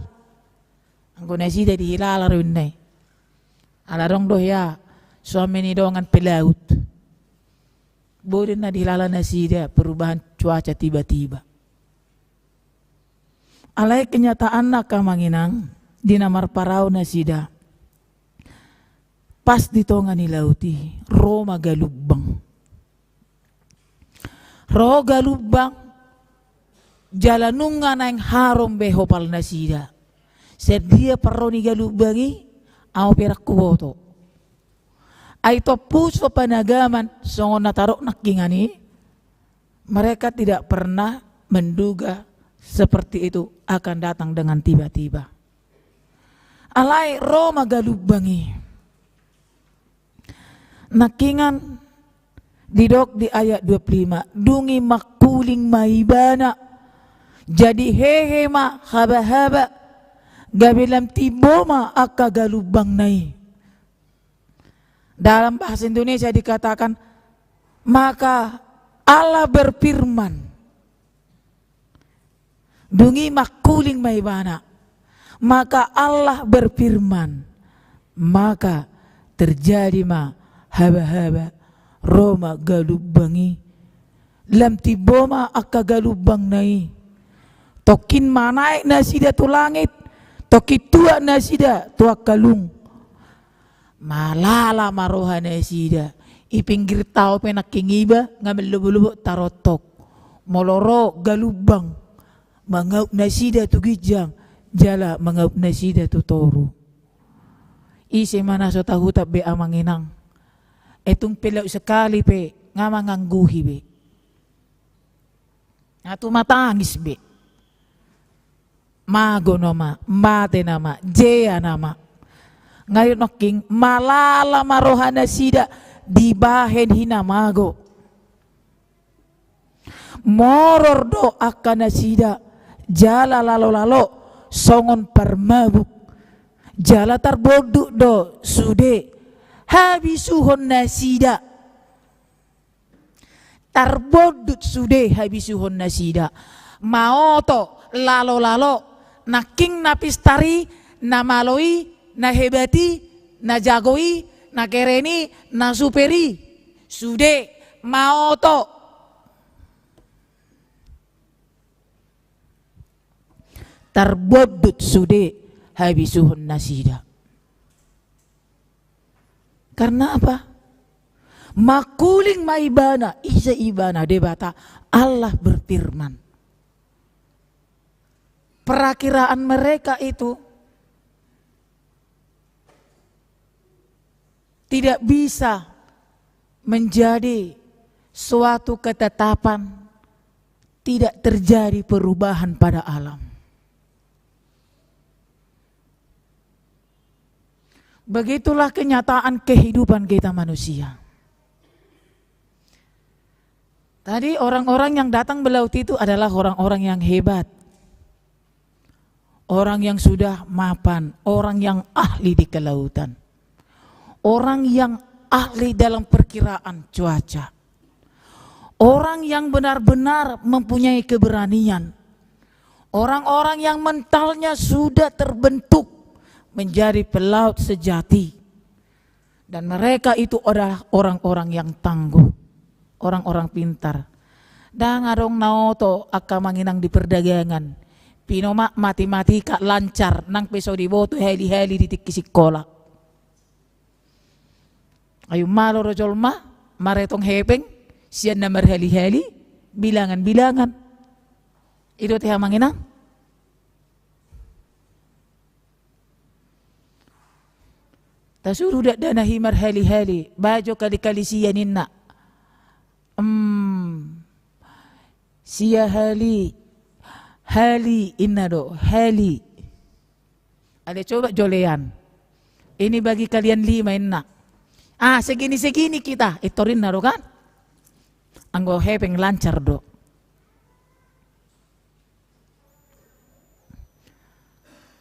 C: Anggo nasida dihilala rinne. Alarong doh ya, suami ni dongan pelaut. Boleh na dilala nasida perubahan cuaca tiba-tiba. Alai kenyataan na kamanginang dinamar parau nasida. Pas di tonga ni lauti, Roma galubang. Ro galubang, jalanunga na yang harom behopal nasida. Sedia paroni galubangi, au perak kuboto. Ay topus panagaman songon natarok nakingani, mereka tidak pernah menduga seperti itu akan datang dengan tiba-tiba. Alai Roma galubangi. Nakingan didok di ayat 25, dungi makuling maibana, jadi hehe ma haba-haba, gabilam tibo ma akka galubang nai. Dalam bahasa Indonesia dikatakan, maka Allah berfirman, dungi makuling maibana. Maka Allah berfirman, maka terjadi ma haba-haba Roma galubangi lam tiboma akka galubang nai tokin manaik nasida tu langit tokit tua nasida tua kalung malala maroha nasida ipinggir tao penakingiba ngambil lubu-lubu tarotok moloro galubang mangaup nasida tu gijang jala mangaup nasida tu toru isi mana so tahu tak be amanginang etong pilaw sekali pe nga mangangguhi be atu matangis be mago nama mate nama jea nama ngayon noking malala marohana sida di bahen hina mago moror do akana sida jala lalo songon parmabuk jala tarboduk do sude habisuhon nasida tarboduk sude habisuhon nasida maoto lalo naking napistari namaloi nahebati najagoi nakereni nasuperi sude maoto tarbodut sude habisuhun nasida. Karena apa? Makuling maibana isa ibana debata Allah berfirman. Perakiraan mereka itu tidak bisa menjadi suatu ketetapan, tidak terjadi perubahan pada alam. Begitulah kenyataan kehidupan kita manusia. Tadi orang-orang yang datang melaut itu adalah orang-orang yang hebat. Orang yang sudah mapan, orang yang ahli di kelautan. Orang yang ahli dalam perkiraan cuaca. Orang yang benar-benar mempunyai keberanian. Orang-orang yang mentalnya sudah terbentuk menjadi pelaut sejati. Dan mereka itu adalah orang-orang yang tangguh, orang-orang pintar. Dan ngarong naoto akka manginang di perdagangan. Pinoma matematika lancar nang peso di boto heli-heli di tiki sekolah. Ayo malo rojol maretong hepeng sian na marheli-heli bilangan-bilangan. Ito teh manginang. Tasuruh dak dana himar heli-heli bajo kali-kali sianin nak. Sia heli inna do heli. Ada coba jolean. Ini bagi kalian 5 inna. Segini-segini kita itorin naro kan. Anggo hepeng lancar do.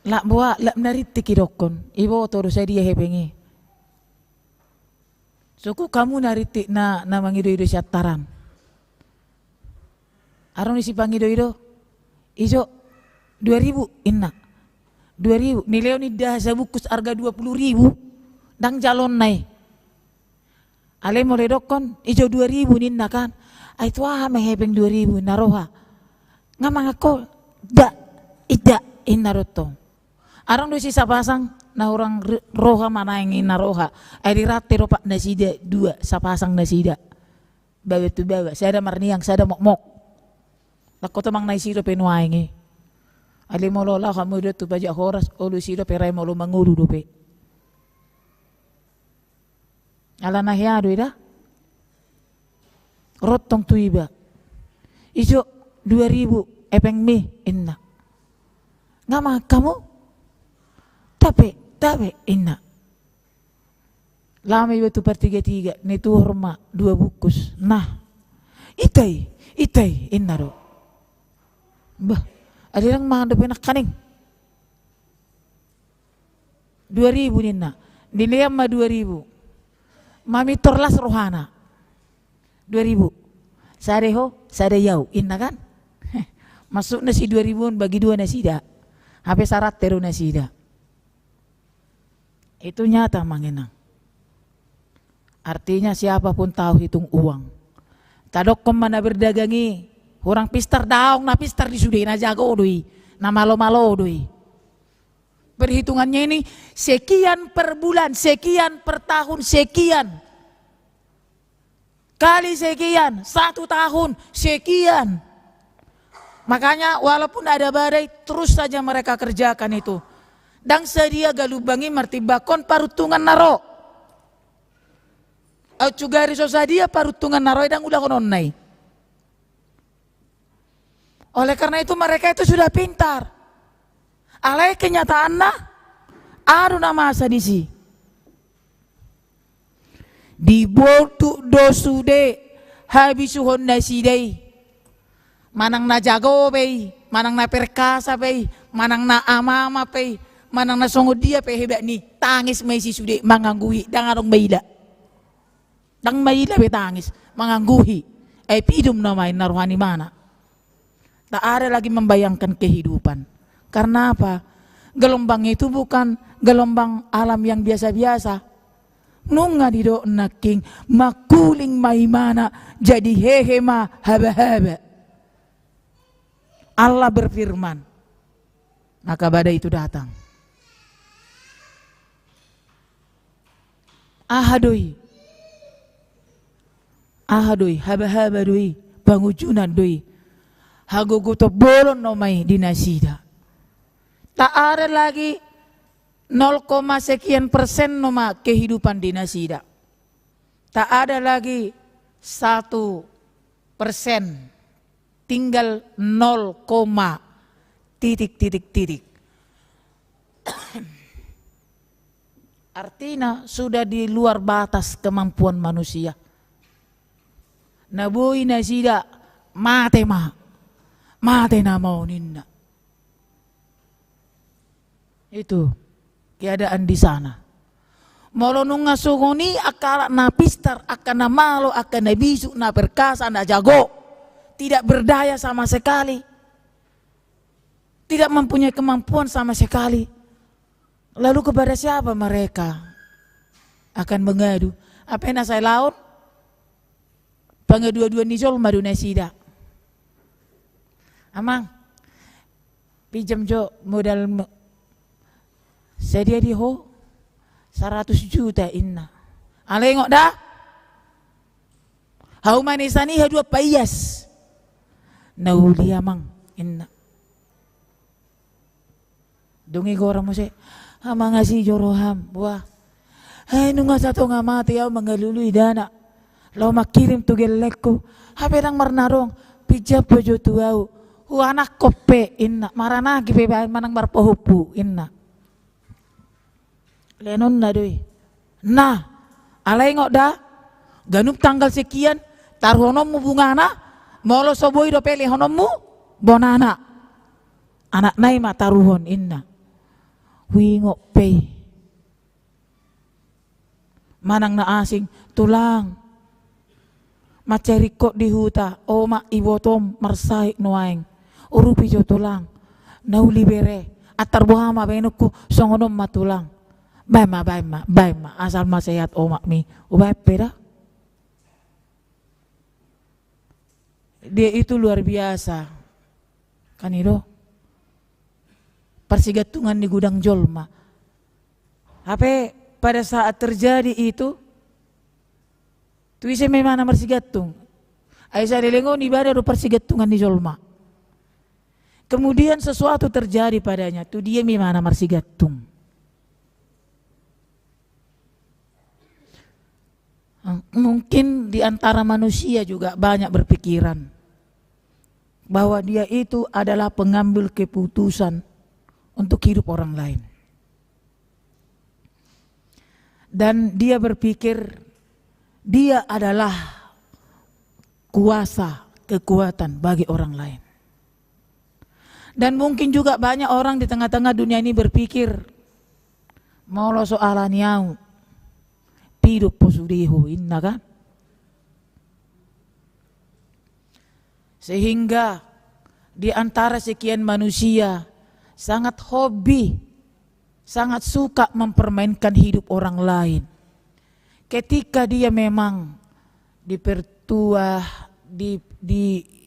C: Lak buat lak menariti kidokon. Ibu toro saya dia hepengi. Suku kamu nariti na mangido-ido syataran. Arong isi pangido-ido. Ijo 2000 inna. 2000 nilai ni dah sabukus harga 20.000 dang jalon nai. Ale mo redokon ijo 2000 ninna kan. Ai tua mehepeng 2000 naroha. Ngamang ako da ida inaroto. Arang do sisa pasang na orang roha mana yang naroha. Ai dirate ro pak nasida 2 sapasang nasida. Bawa tu bawa. Saya ada marniang, saya ada mok. Lako tamang naisido penuaingi. Ali mo lola kamu do tu bajak horas olu sido perai mo lo mangulu do pe. Ala nahiado ida. Rotong tu iba. Ijo 2000 epeng mi inna. Ngama kamu? Tapi inna. Lama iba tu per 3 ni tu horma 2 bukus. Nah. Itai inna do. Bah, ada yang mah nak kaning. 2000 ninna. Nilai mah 2000. Mami torlas rohana. 2000. Sadeho, sadeyau inna kan? Masuk nasi 2000 bagi 2 nasida. HP syarat teru nasida. Itu nyata mangenang. Artinya siapapun tahu hitung uang. Tadok mana berdagangi. Orang pistar daong na pistar di sudai na jago doi. Na malo-malo doi. Perhitungannya ini sekian per bulan, sekian per tahun, sekian. Kali sekian, 1 tahun, sekian. Makanya walaupun ada badai, terus saja mereka kerjakan itu. Dan sedia galubangi martibakon parutungan naro. Au cugari sosadia parutungan naro dan udah kononnai. Oleh karena itu mereka itu sudah pintar. Alai kenyataannya, ada nama sadisi. Di botu dosude habisuhon nasidai. Manang na jago pei, manang na perkasa pei, manang na amama pei, manang na songod dia pei hebat ni tangis may si sude mangangguhi dangarong maila. Dang maila pei tangis mangangguhi. Pidum na may naruhani mana. Tak ada lagi membayangkan kehidupan. Karena apa? Gelombang itu bukan gelombang alam yang biasa-biasa. Nunga dido naking makuling maimana jadi hehema haba-haba. Allah berfirman, maka badai itu datang. Ahadoi, haba-haba doi, bangujunan doi, haguguto bolon nomai dinasida. Tak ada lagi 0, sekian persen noma kehidupan dinasida. Tak ada lagi 1%. Tinggal 0, titik. Artinya sudah di luar batas kemampuan manusia. Nabui nasida mate na mau ninna. Itu keadaan di sana. Molonunga sugoni akala na pistar akan na malo akan na bisu na perkasa na jago. Tidak berdaya sama sekali. Tidak mempunyai kemampuan sama sekali. Lalu kepada siapa mereka akan mengadu? Apa yang saya laut? Pengedua-dua nizol maduna sida. Amang, pinjam jo modal sedia di ho 100 juta inna. Alengok dah. Hau manisani ha 2 payas. Nauli amang inna. Dungi gora mo se amang asi joroham wah. Hai nunga satu nga mati yaw mangalului dana. Law makirim tu gelekko. Hape nang marnarong pijab bojo tuau. Hu anak kope inna marana gipe manang marpohupu inna. Lenon na doi. Nah, alay ngok dah. Ganup tanggal sekian tarhonom mu bungana. Molo soboy do pele honommu bonana anak nai mataruhon inna wingok pei manang na asing tulang macerikot di huta oma ibotom marsai noaeng urupi jo tulang nauli bere atar bohama benuku songonom matulang baima asal masehat oma mi ubay peda. Dia itu luar biasa. Kan itu persigatungan di gudang jolma. Apa pada saat terjadi itu tuise memang persigatung. Aisyah delengo ni bada do persigatungan di jolma. Kemudian sesuatu terjadi padanya, tu dia memang persigatung. Mungkin di antara manusia juga banyak berpikiran bahwa dia itu adalah pengambil keputusan untuk hidup orang lain. Dan dia berpikir dia adalah kuasa, kekuatan bagi orang lain. Dan mungkin juga banyak orang di tengah-tengah dunia ini berpikir mau lo soalan yau hidup posudihu inna kan. Sehingga di antara sekian manusia sangat hobi, sangat suka mempermainkan hidup orang lain. Ketika dia memang dipertua,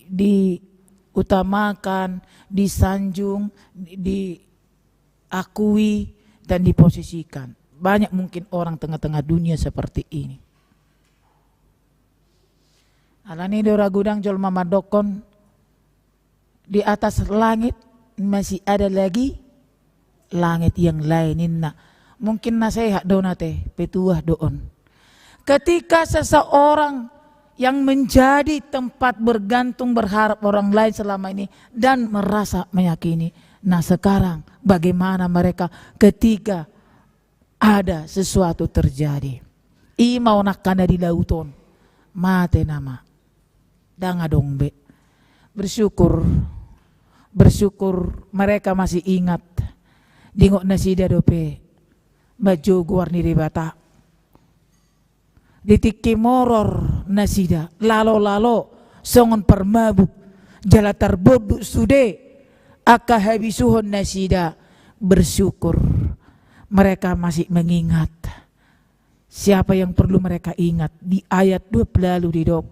C: diutamakan, disanjung, diakui dan diposisikan. Banyak mungkin orang tengah-tengah dunia seperti ini. Alani dora gudang jol mama dokon, di atas langit masih ada lagi langit yang lain. Mungkin nasehat donate petuah doon. Ketika seseorang yang menjadi tempat bergantung berharap orang lain selama ini dan merasa meyakini, nah sekarang bagaimana mereka ketika ada sesuatu terjadi? Imau nakana di lauton, mate nama, danga dongbe. Bersyukur mereka masih ingat. Dingok nasida dope, baju guarni ribata. Ditiki moror nasida, lalo songon permabu, jala terbodu sude, aka habisuhon nasida. Bersyukur mereka masih mengingat. Siapa yang perlu mereka ingat? Di ayat 20 lalu di dok.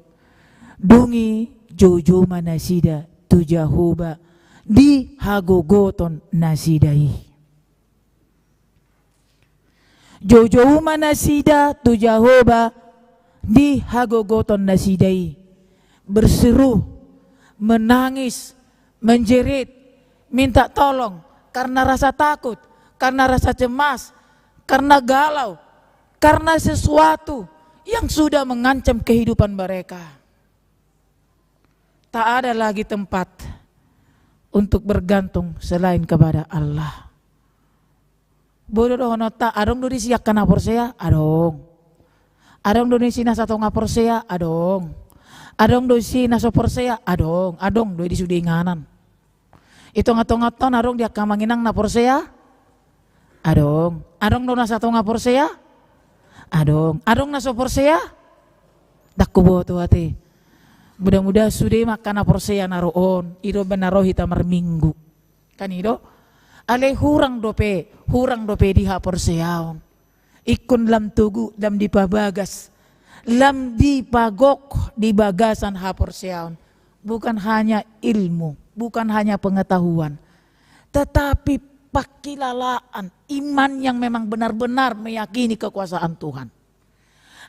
C: Dungi jojo manasida tu Jahoba di hagogoton nasidai. Jojo manasida tu Jahoba di hagogoton nasidai. Berseru, menangis, menjerit, minta tolong karena rasa takut, karena rasa cemas, karena galau, karena sesuatu yang sudah mengancam kehidupan mereka. Tak ada lagi tempat untuk bergantung selain kepada Allah. Bodoh dohono tak adong do disiak kana porsea adong. Adong do sina satu ngaporsea adong. Adong do sina so porsea adong. Adong do di sudinganan. Itu ngaton-ngaton adong dia kamanginang na porsea adong. Adong do na satu ngaporsea adong. Adong na so porsea dakku boto ate. Mudah-mudahan sudah makan porsea naroon. Ido benaro hita marminggu. Kan ido? Ale hurang dope diha porseaon. Ikun lam tugu lam dipabagas. Lam dipagok di bagasan ha porseaon. Bukan hanya ilmu, bukan hanya pengetahuan. Tetapi pakilalaan, iman yang memang benar-benar meyakini kekuasaan Tuhan.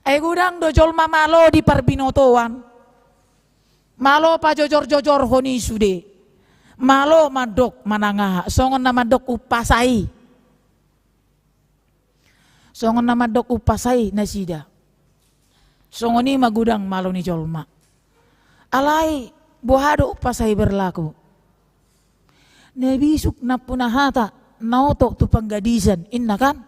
C: Gudang dojol mamalo di parbinotoan. Malo pa jojor-jojor honi sude. Malo madok manangaha. Songon na madok upasai. Songon na madok upasai nasida. Songon ni magudang malo ni jolma. Alay buhado upasai berlaku. Nebisuk na punahata nauto tu panggadisan. Inna kan?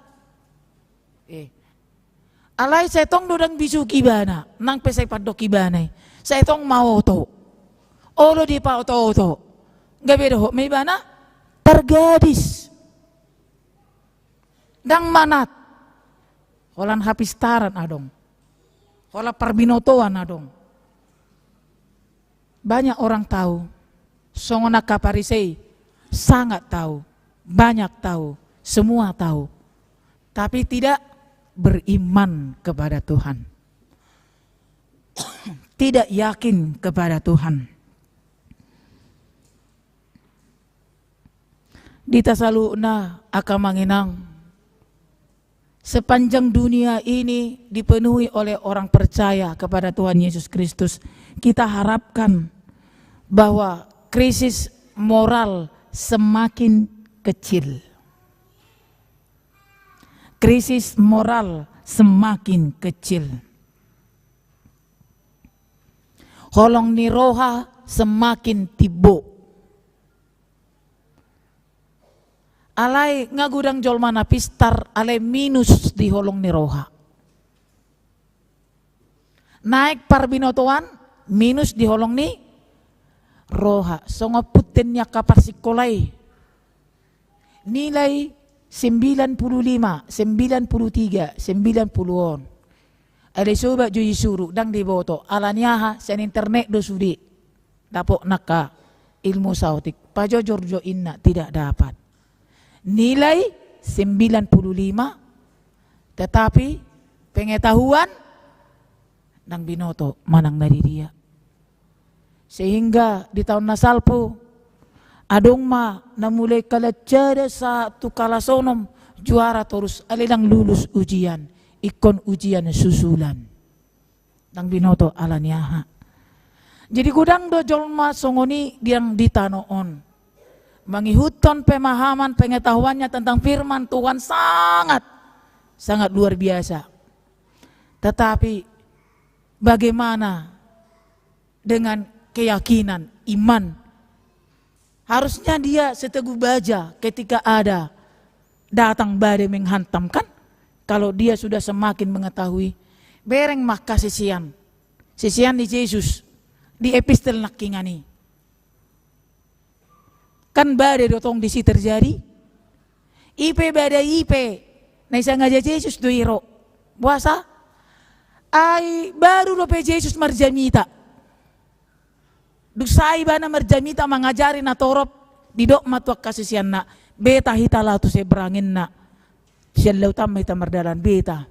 C: Alay setong dudang bisuk ibana. Nang pesay padok ibanay. Setong mau to. Olo di pa to. Gabi doh, may bana tergadis. Dang manat. Holan hapistaran adong. Hola parbinotoan adong. Banyak orang tahu. Songona kaparisei sangat tahu. Banyak tahu. Semua tahu. Tapi tidak beriman kepada Tuhan. Tidak yakin kepada Tuhan. Dita saluna akamanginang. Sepanjang dunia ini dipenuhi oleh orang percaya kepada Tuhan Yesus Kristus. Kita harapkan bahwa krisis moral semakin kecil. Krisis moral semakin kecil. Holong ni roha semakin tibo. Alay ngagudang jolmana pistar alay minus di holong ni roha. Naik parbinotoan minus di holong ni roha. Songo putennya kaparsikolay. Nilai 95, 93, 90-on. Ada sobat juji suruh dang diboto. Alaniaha sen internet do sudi. Dapok naka ilmu sautik. Pajojor jo inna tidak dapat. Nilai 95, tetapi pengetahuan nang binoto manang dari dia. Sehingga di tahun nasalpo adong ma namulai kalacada sa tu kalasonom juara terus alilang lulus ujian, ikon ujian susulan. Nang binoto alaniaha. Jadi gudang do jolma songoni yang ditanoon. Mengihutkan pemahaman pengetahuannya tentang firman Tuhan sangat luar biasa. Tetapi bagaimana dengan keyakinan, iman? Harusnya dia seteguh baja ketika ada datang badai menghantam kan? Kalau dia sudah semakin mengetahui, bereng maka sisian di Yesus di epistel nakingani. Kan badai dotong di si terjadi. Ipe badai ipe. Na isang aja Yesus doiro. Puasa. Ay baru dope Yesus marjamita. Dusai bana marjamita mengajari na torop. Didok matuak kasisian na. Beta hitala tu seberangin na. Siyalau tamay tamardalan beta.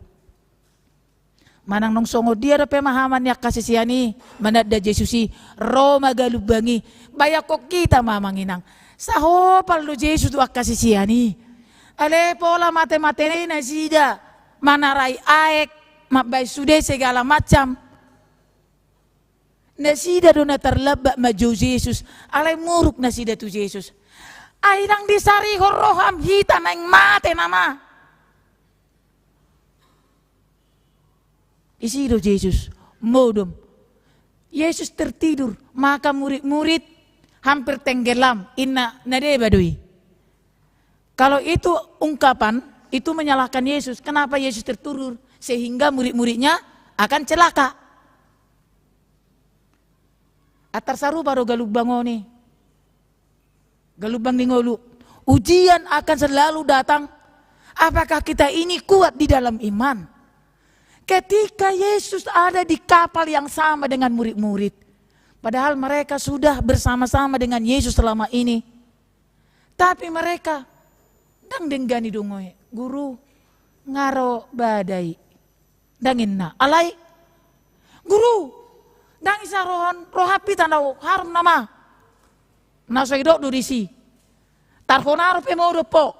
C: Manang nung songo dia do pemahaman niya kasisiani. Manada Yesusi. Roma galubangi. Bayakok kita mamanginang. Sa hopal do Jesus do kasisiani. Ale pola mate-mate na sida. Manaray aek. Mabay sude segala macam. Nasida do na terlebak maju Jesus. Alay muruk nasida tu Jesus. Ay nang disari horoham hita nang mate nama. Isido Jesus. Modum. Yesus tertidur. Maka murid-murid hampir tenggelam. Inna nade badui. Kalau itu ungkapan, itu menyalahkan Yesus. Kenapa Yesus tertidur? Sehingga murid-muridnya akan celaka. Atar saru baru galubang oni. Galubang ningolu. Ujian akan selalu datang. Apakah kita ini kuat di dalam iman? Ketika Yesus ada di kapal yang sama dengan murid-murid. Padahal mereka sudah bersama-sama dengan Yesus selama ini. Tapi mereka dang denggani dungoy. Guru ngaro badai. Dangin na. Alay. Guru. Dang isa rohan. Rohapi tanaw. Harum nama. Nasoy do durisi. Tarfonaro pe mo do po.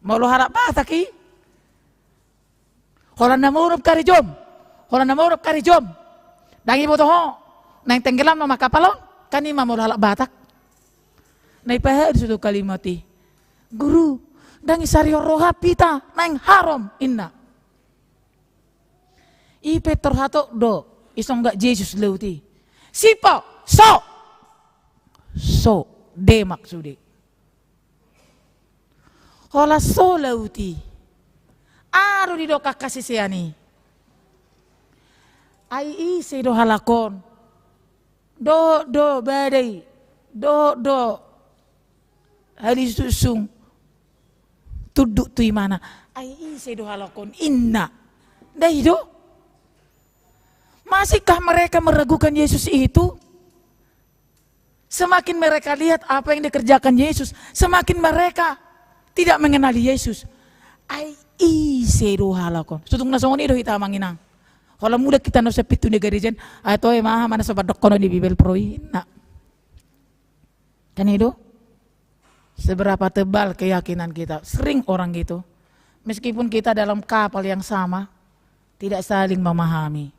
C: Maulo harap bataki. Horan na murap kari jom. Horan na murap kari jom. Dangi mo to ho. Nang tenggelam na makapalon. Kani maulo halak batak. Naipahad sudo kalimati. Guru. Dangi sariyo rohapi ta. Nang haram inna. Ipe terhato do. Isong gak Jesus leuti. Sipo. So. De maksudi. Hola so leuti. Aro di do kakasisiani. Ai isi do halakon. Do badai. Do halis susung. Tuduk tu imana. Ai isi do halakon. Inna. Dai do. Masihkah mereka meragukan Yesus itu? Semakin mereka lihat apa yang dikerjakan Yesus, semakin mereka tidak mengenali Yesus. Ai sedo halakon. Sutung nasongon ido hita manginang. Kalau muda kita no sepitu negarijen atau emang mana sobat dokono di Bibel Proi. Nah. Kan itu? Seberapa tebal keyakinan kita. Sering orang gitu. Meskipun kita dalam kapal yang sama, tidak saling memahami.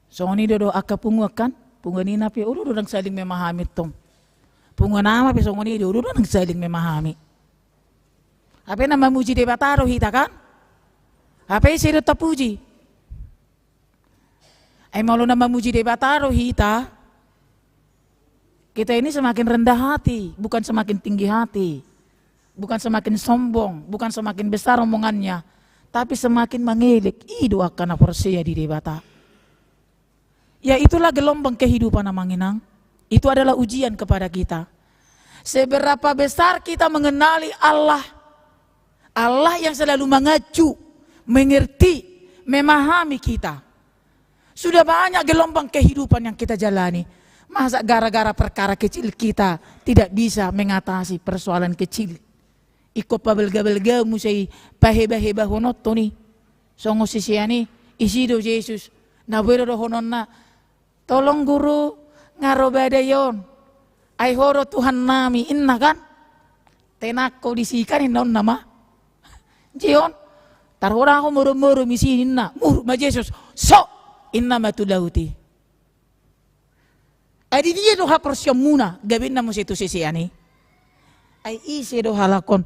C: Songoni do aka punguakan, pungani napi udah nang saling memahami tong. Pungan nama pe songoni do nang saling memahami. Apa nama muji de bataro hita kan? Apa isi do tapuji? Ay malu nama muji de bataro hita. Kita ini semakin rendah hati, bukan semakin tinggi hati. Bukan semakin sombong, bukan semakin besar omongannya, tapi semakin mengilik ido akan aporsia di debata. Ya itulah gelombang kehidupan Manginang. Itu adalah ujian kepada kita. Seberapa besar kita mengenali Allah. Allah yang selalu mengacu, mengerti, memahami kita. Sudah banyak gelombang kehidupan yang kita jalani. Masa gara-gara perkara kecil kita tidak bisa mengatasi persoalan kecil. Iko pabelga-belga musai paheba-heba honot toni. Songo sisiani isido Yesus. Nabero honon na. Tolong guru ngarobada yon. Ay horo Tuhan nami inna kan. Tenako disikan inon nama. Jion. Tarhora ako muro-muro misi inna. Muro ma Yesus. So inna matulauti. Adi dia doha porsiyon muna, gawin na mo siya ito sisiyani. Ay isi doha lakon.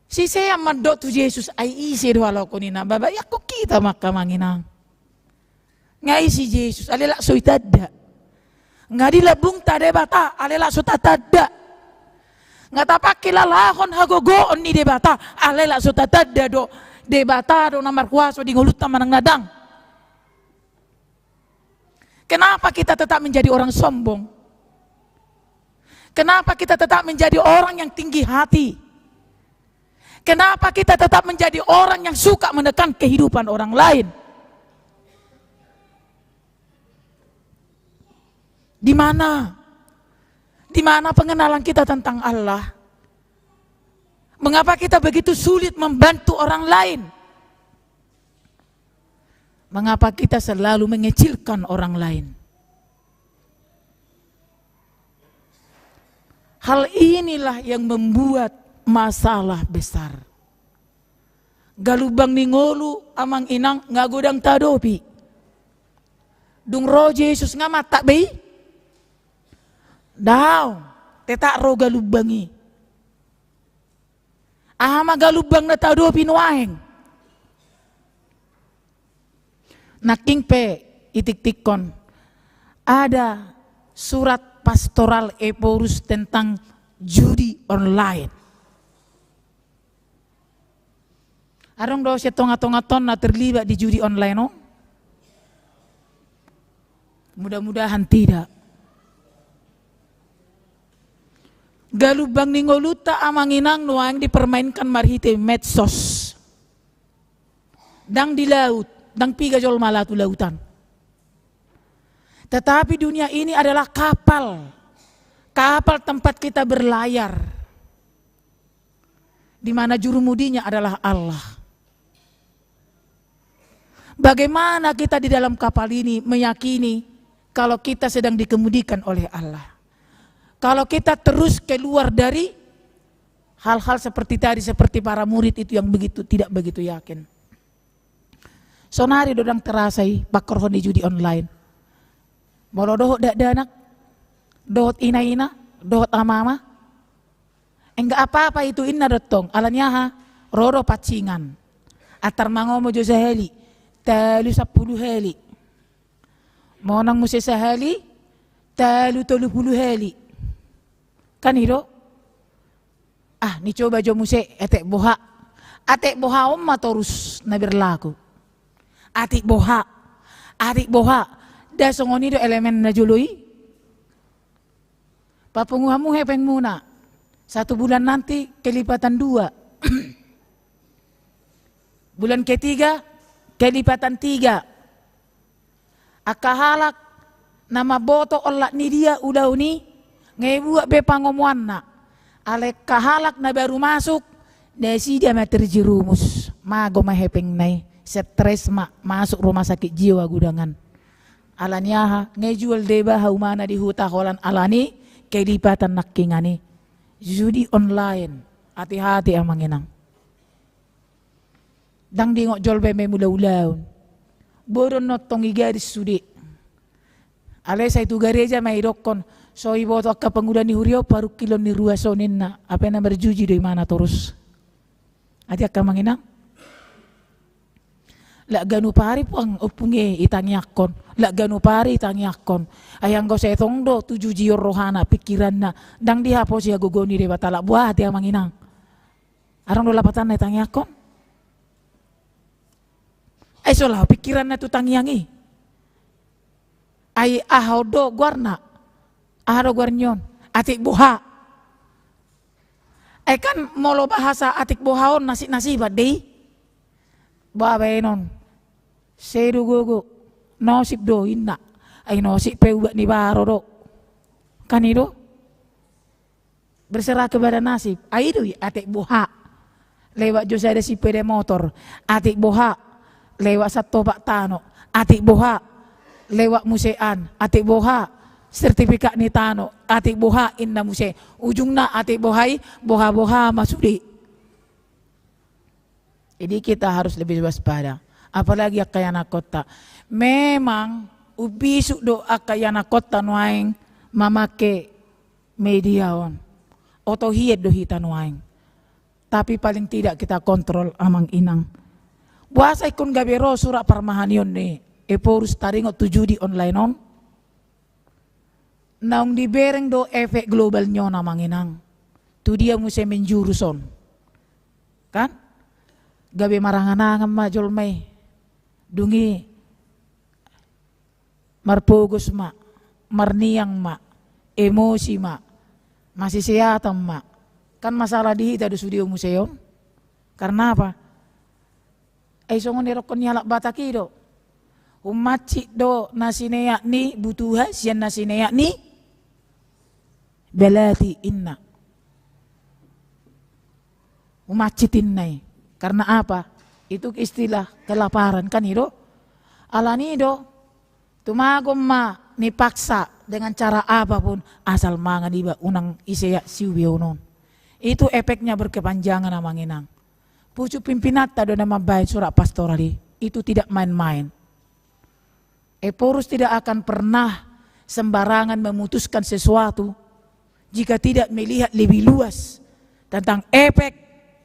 C: Sisaya maddo to Jesus, ay isi doha lakon ina. Babay ako kita makamanginang. Nga isi Jesus, alila so itadda. Nga dilabung tade bata, alila so tatadda. Nga tapakilalahon hagogoon ni debata, alila so tatadda do. Debata do na markuaso di ngulut naman ang nadang. Kenapa kita tetap menjadi orang sombong? Kenapa kita tetap menjadi orang yang tinggi hati? Kenapa kita tetap menjadi orang yang suka menekan kehidupan orang lain? Di mana? Di mana pengenalan kita tentang Allah? Mengapa kita begitu sulit membantu orang lain? Mengapa kita selalu mengecilkan orang lain? Hal inilah yang membuat masalah besar. Galubang ningolu amang inang ngagodang tadopi. Dung ro Jesus nga mata bay. Daw, teta ro galubangi. Ahama galubang na tadopi nuaheng. Naking pe itik-tikon ada surat pastoral Eporus tentang judi online. Arong daw siya tonga-tongaton na terlibat di judi online no? Mudah-mudahan tidak. Galubang ningoluta amanginang nuang dipermainkan marhite medsos. Dang di laut. Dang piga jol malatu lautan. Tetapi dunia ini adalah kapal. Kapal tempat kita berlayar. Di mana jurumudinya adalah Allah. Bagaimana kita di dalam kapal ini meyakini kalau kita sedang dikemudikan oleh Allah. Kalau kita terus keluar dari hal-hal seperti tadi, seperti para murid itu yang tidak begitu yakin. Sonari dodang terasai bakor di judi online. Molo dohot danak, dohot ina-ina, dohot amama. Enggak apa-apa itu inna dotong. Alanya ha, roro pacingan. Atar mangomo jo saheli, talu 10 heli. Monang musi saheli, talu 30 heli. Kan hiro? Ah, ni coba jo musi etek boha. Atek boha umma terus na berlaku. Atik boha, da songoni do elemen na jului. Papunguhamu hepeng muna. 1 bulan nanti kelipatan 2. Bulan ketiga kelipatan 3. Akahalak nama boto olak ni dia udah ni ngebuat be pangomuan na. Ale kahalak na baru masuk desi dia terjerumus. Mago mahepeng nai. Stres masuk rumah sakit jiwa gudangan. Alanya ngejual deba haumana di huta holan alani kelipatan nakingani. Judi online. Hati-hati amanginang. Dang dingok jol beme mula-ulaun. Boron notong igaris sudi. Alesa itu gereja mai dokon. So ibo to akka pengudan ni hurio paru kilon ni ruasonin na. Apa na berjuji dari mana terus. Ati akka manginang. La ganu pari puang upunge itangyakon. La ganu pari itangyakon. Ayang go setong do 7 jior rohana pikiran na. Dang dihapo siya gugoni de batala buah hati amanginang. Arang do lapatan na itangyakon. Ay solah pikiran na tu tangyangi. Ay ahaw do guarna. Ahaw do guarnyon. Atik buha. Ay kan molo bahasa atik buhaon nasi-nasibat deh. Babay non, seru gogo, nosip do inna. Ay nosip peuga ni baro do. Kan itu berserah kepada nasib. Ay itu atik boha. Lewat jo ada sepeda motor. Atik boha. Lewat satu pak tano. Atik boha. Lewat musean. Atik boha. Sertifikat ni tano. Atik boha inna muse. Ujungna atik bohai. Boha-boha masudi. Jadi kita harus lebih waspada. Apalagi akayana kota. Memang ubisuk do akayana kota nuaing mamake media on. Oto hiet do hita nuaing. Tapi paling tidak kita kontrol amang inang. Buasa ikon gabero surat parmahan yon ni. Eporus taringot tuju di online on. Naung dibereng do efek global nyo namang inang. Tu dia muse menjuruson. Kan? Gabe maranganangan ma jolmay. Dungi marpogos ma, marniang ma, emosi ma, masisiyatan ma. Kan masalah di hita do studio museum. Karena apa? Ay songon nirokon nyalak bataki do. Umaci do nasineyak ni butuha siyan nasineyak ni belati inna. Umacitin nai. Karena apa? Itu istilah kelaparan kan itu. Alani do tumagom ma nipaksa dengan cara apapun asal mangan iba unang iseya siubionon. Itu efeknya berkepanjangan amang inang. Pucu pimpinata do nama baik surat pastorali. Itu tidak main-main. Eporus tidak akan pernah sembarangan memutuskan sesuatu jika tidak melihat lebih luas tentang efek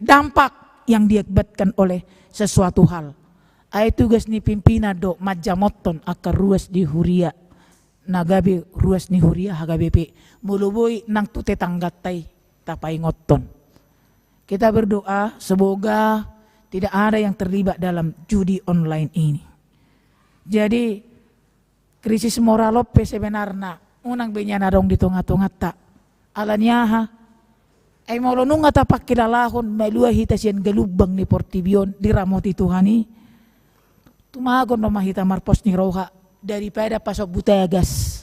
C: dampak yang diakibatkan oleh sesuatu hal. Ay tugas ni pimpinan do majamoton akar ruas di huria. Nagabi ruas ni huria hagabi pe. Muluboy nang tute tanggatay tapai ngoton. Kita berdoa semoga tidak ada yang terlibat dalam judi online ini. Jadi krisis moral lope sebenarnya unang benyana dong di tengah-tengah tak. Alanyaha ay molo nung atapak kilalahon malua hita siyan galubang ni Portibion di ramoti Tuhani. Tumagon no mahita marpos ni roha daripada pasok butagas.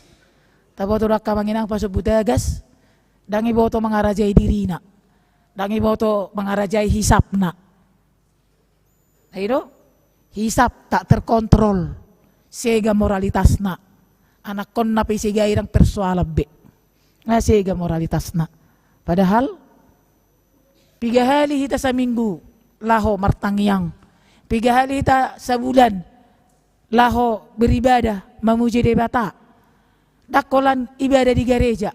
C: Tapo to ka manginang pasok butagas. Dangi boto mangarajay dirina. Dangi boto mangarajay hisap na. Ayro hisap tak terkontrol. Sega moralitas na. Anak kon na pisigay ng persualab be. Nga sega moralitas na. Padahal 3 hari hita sa minggu, laho martangyang. 3 hari hita sa bulan, laho beribadah, memuji debata. Dakolan ibadah di gereja.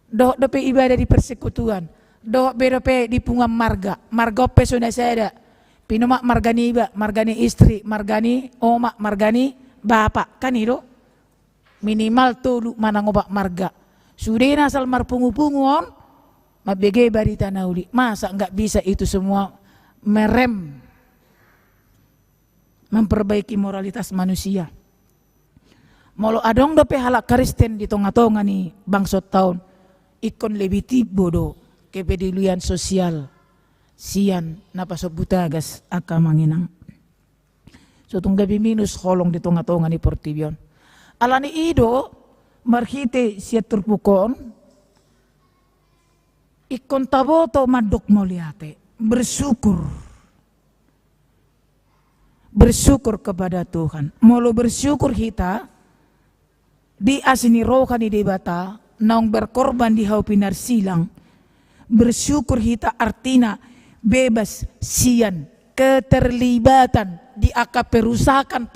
C: Doh dope ibadah di persekutuan. Doh berope di pungam marga. Margope sudah sada. Pinumak margani iba, margani istri, margani oma, margani bapak. Kan itu minimal tulu manangopak marga. Sudah nasal marpungu-punguon. Mabigay barita na uli. Masa enggak bisa itu semua memperbaiki moralitas manusia. Molo adong do halak Kristen di tonga-tonga ni bangsot taon. Ikon lebih tibo do kepedulian sosial. Sian napasok butagas aka manginang. So tong gabi minus holong di tonga-tonga ni Portibion. Alani ido marhite siya turpukon. Ikon taboto madok moliate. Bersyukur kepada Tuhan. Molo bersyukur kita di asini rohani di bata naung berkorban di hau pinar silang. Bersyukur kita artinya bebas sian keterlibatan di akap perusakan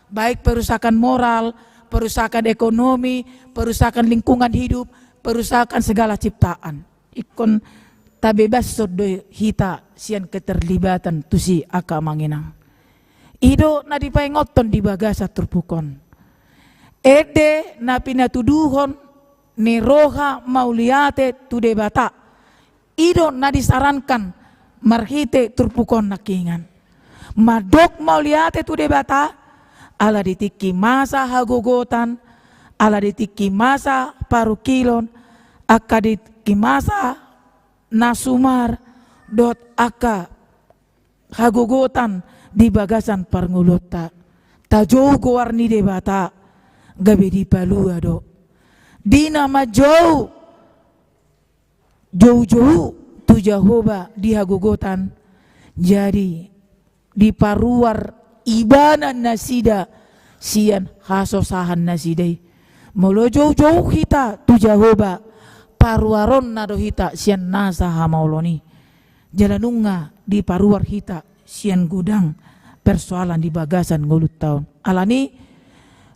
C: baik perusakan moral, perusakan ekonomi, perusakan lingkungan hidup, perusakan segala ciptaan. Ikon tabebas sodo hita sian keterlibatan tusi aka manginang. Ido na dipaingoton di bagasa terpukon. Ede na pinatuduhon ni roha mauliate tu debata. Ido na disarankan marhite terpukon nakingan. Madok mauliate tu debata ala ditiki masa hagogotan, ala ditiki masa parukilon, akadit kimasa nasumar dot aka hagogotan di bagasan parngulota. Tajou goarni de bata gabe di palua do. Di nama jauh tu Jehovah di hagogotan. Jadi di paruar ibanan nasida sian hasosahan nasidai. Molo jauh hita tu Jehovah paruaron nado hita sian nasa hamauloni. Jalanunga di paruar hita sian gudang persoalan di bagasan ngulut tahun. Alani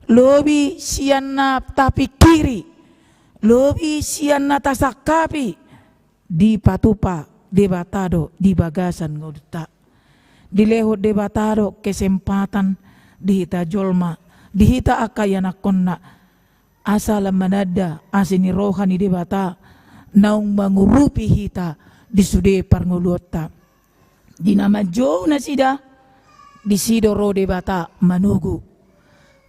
C: lobi sian na tapi kiri, lobi sian na tasakapi di patupa de batado di bagasan ngulut ta. Di lehot de batado kesempatan di hita jolma, di hita akayana konna asal manada asini rohani de bata naung mangurupi hita di sude parngulota. Di nama jo nasida di sido rode bata manugu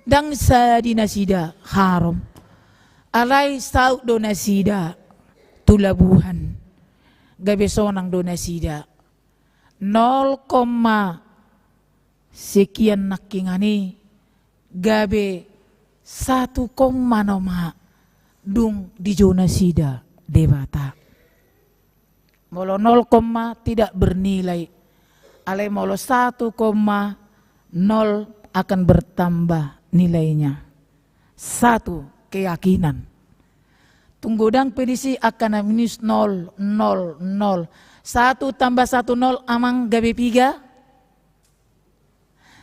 C: dang sa di nasida haram alai saud do nasida tulabuhan gabe sonang do nasida 0, sekian nakingani gabe 1, noma dung di jo nasida debata molo 0, tidak bernilai. Alai molo 1,0 akan bertambah nilainya. 1, keyakinan. Tunggudang pedisi akan minus 0, 0, 0. 1 tambah 1, 0 amang gabe 3.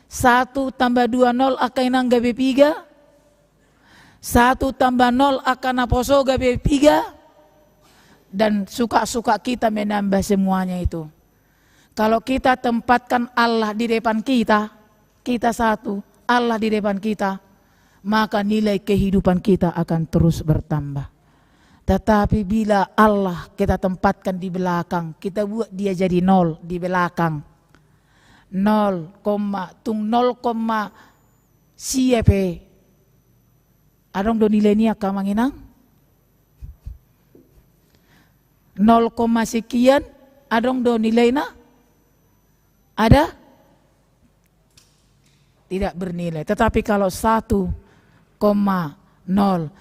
C: 1 tambah 2, 0 akan inang gabe 3. 1 tambah 0 akan aposo gabe 3. Dan suka-suka kita menambah semuanya itu. Kalau kita tempatkan Allah di depan kita, kita satu, Allah di depan kita, maka nilai kehidupan kita akan terus bertambah. Tetapi bila Allah kita tempatkan di belakang, kita buat dia jadi 0 di belakang. 0, tung 0, siapa? Adong do nilai ni akamanginang? 0, sekian, adong do nilai na? Ada? Tidak bernilai. Tetapi kalau 1,0, 1,000,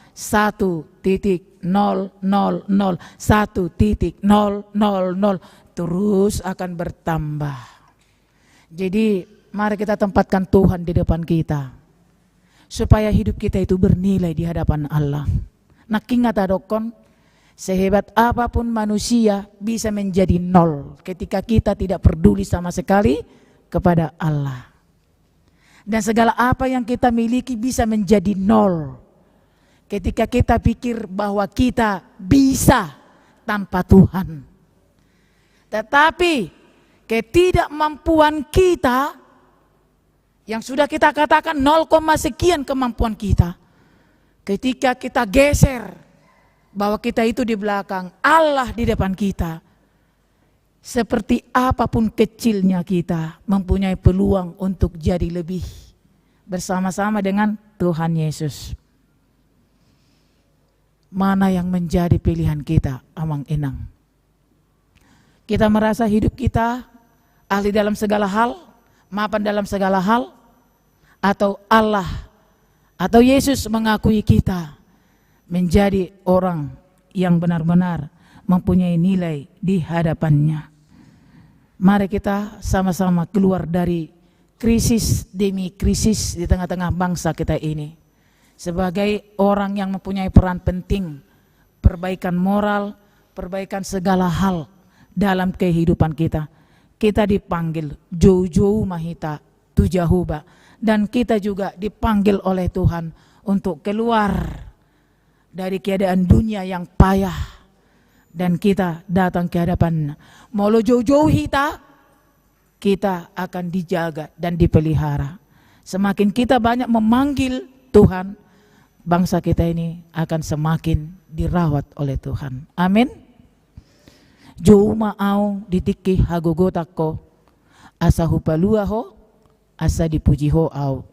C: 1,000 terus akan bertambah. Jadi mari kita tempatkan Tuhan di depan kita supaya hidup kita itu bernilai di hadapan Allah. Nakingat adokon, sehebat apapun manusia bisa menjadi 0 ketika kita tidak peduli sama sekali kepada Allah. Dan segala apa yang kita miliki bisa menjadi 0 ketika kita pikir bahwa kita bisa tanpa Tuhan. Tetapi ketidakmampuan kita yang sudah kita katakan 0, sekian kemampuan kita, ketika kita geser bahwa kita itu di belakang, Allah di depan kita, seperti apapun kecilnya kita mempunyai peluang untuk jadi lebih bersama-sama dengan Tuhan Yesus. Mana yang menjadi pilihan kita, amang enang? Kita merasa hidup kita ahli dalam segala hal, mapan dalam segala hal, atau Allah atau Yesus mengakui kita menjadi orang yang benar-benar mempunyai nilai di hadapannya. Mari kita sama-sama keluar dari krisis demi krisis di tengah-tengah bangsa kita ini. Sebagai orang yang mempunyai peran penting, perbaikan moral, perbaikan segala hal dalam kehidupan kita. Kita dipanggil jauh-jauh mahita tu Jehovah, dan kita juga dipanggil oleh Tuhan untuk keluar dari keadaan dunia yang payah, dan kita datang ke hadapan. Molo jauh-jauh kita akan dijaga dan dipelihara. Semakin kita banyak memanggil Tuhan, bangsa kita ini akan semakin dirawat oleh Tuhan. Amin. Jauh maau ditiki hagogotako, asa hupalua ho, asa dipuji ho au.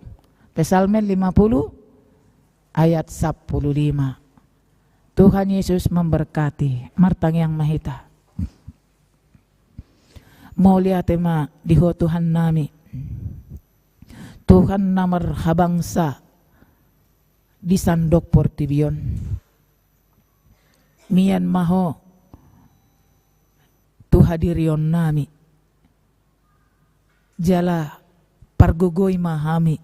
C: Psalmen 50 ayat 15. Tuhan Yesus memberkati. Martang yang mahita. Mau lihat tema diho Tuhan nami. Tuhan namar habangsa di sandok portibion. Mian maho tu hadirion nami. Jala pargogoy mahami.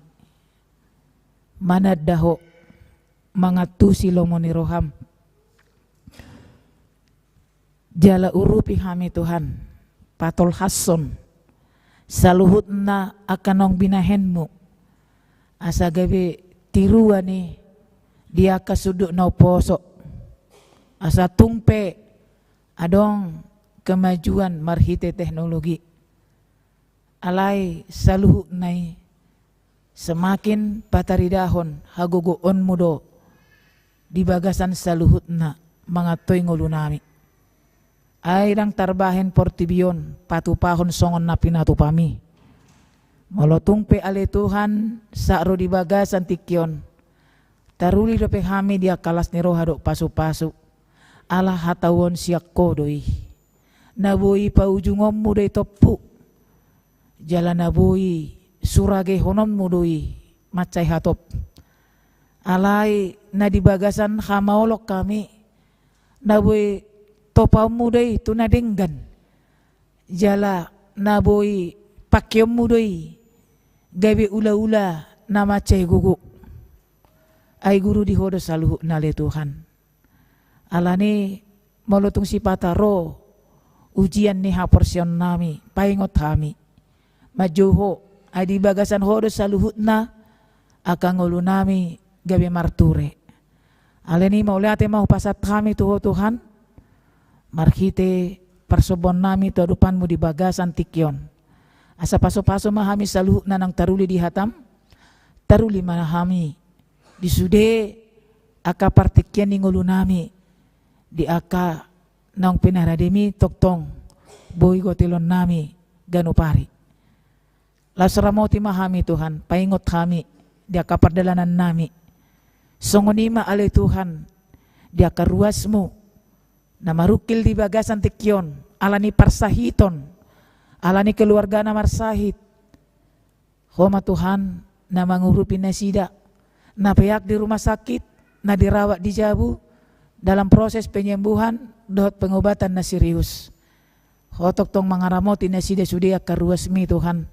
C: Manad daho mangatusi lomoni roham. Jala urupi hami Tuhan. Patol hason. Saluhut na akanong binahenmu. Asa gabi tiruan ni dia kasuduk na posok. Asa tungpe adong kemajuan marhite teknologi. Alay saluhut nai semakin pataridahon hagogoon mudo di bagasan saluhut na mga toy ngulunami. Ay rang tarbahen portibion patupahon songon na pinatupami. Molotong pe ale Tuhan saaro di bagasan tikyon. Taruli dope hami dia kalas ni rohado pasu-pasu. Ala hatawon siyak kodoi. Naboi paujungom mudai topu. Jala naboi surage honom mudoi macai hatop. Alai na di bagasan hamaolok kami. Naboi topau mudai tunadenggan. Jala naboi pakyom mudai. Gabi ula-ula na macai gugu. Ay guru di hodo saluhu nale Tuhan. Alani molotong si pataro ujian ni haporsion nami paingot kami. Majuho ay di bagasan hodo saluhu na akang ulu nami gabi marture. Alani mauliate mau pasat kami tuho Tuhan. Marhite persobon nami todupanmu di bagasan tikyon. Asa paso-paso mahami saluhu na nang taruli di hatam. Taruli manahami. Di sude aka partikyan ni ngulu nami. Di aka naong pinarademi toktong. Boy gotilon nami ganupari. Lasramoti mahami Tuhan. Paingot kami. Di aka pardalanan nami. Songonima alay Tuhan. Di aka ruasmu. Na marukil di bagasan tikyon. Alani parsahiton. Alani keluarga na marsahit. Homa Tuhan na mangurupin na sida. Na payak di rumah sakit. Na dirawat di Jabu. Dalam proses penyembuhan. Dohot pengobatan na serius. Hotok tong mangaramoti na sida sudia karuasmi Tuhan.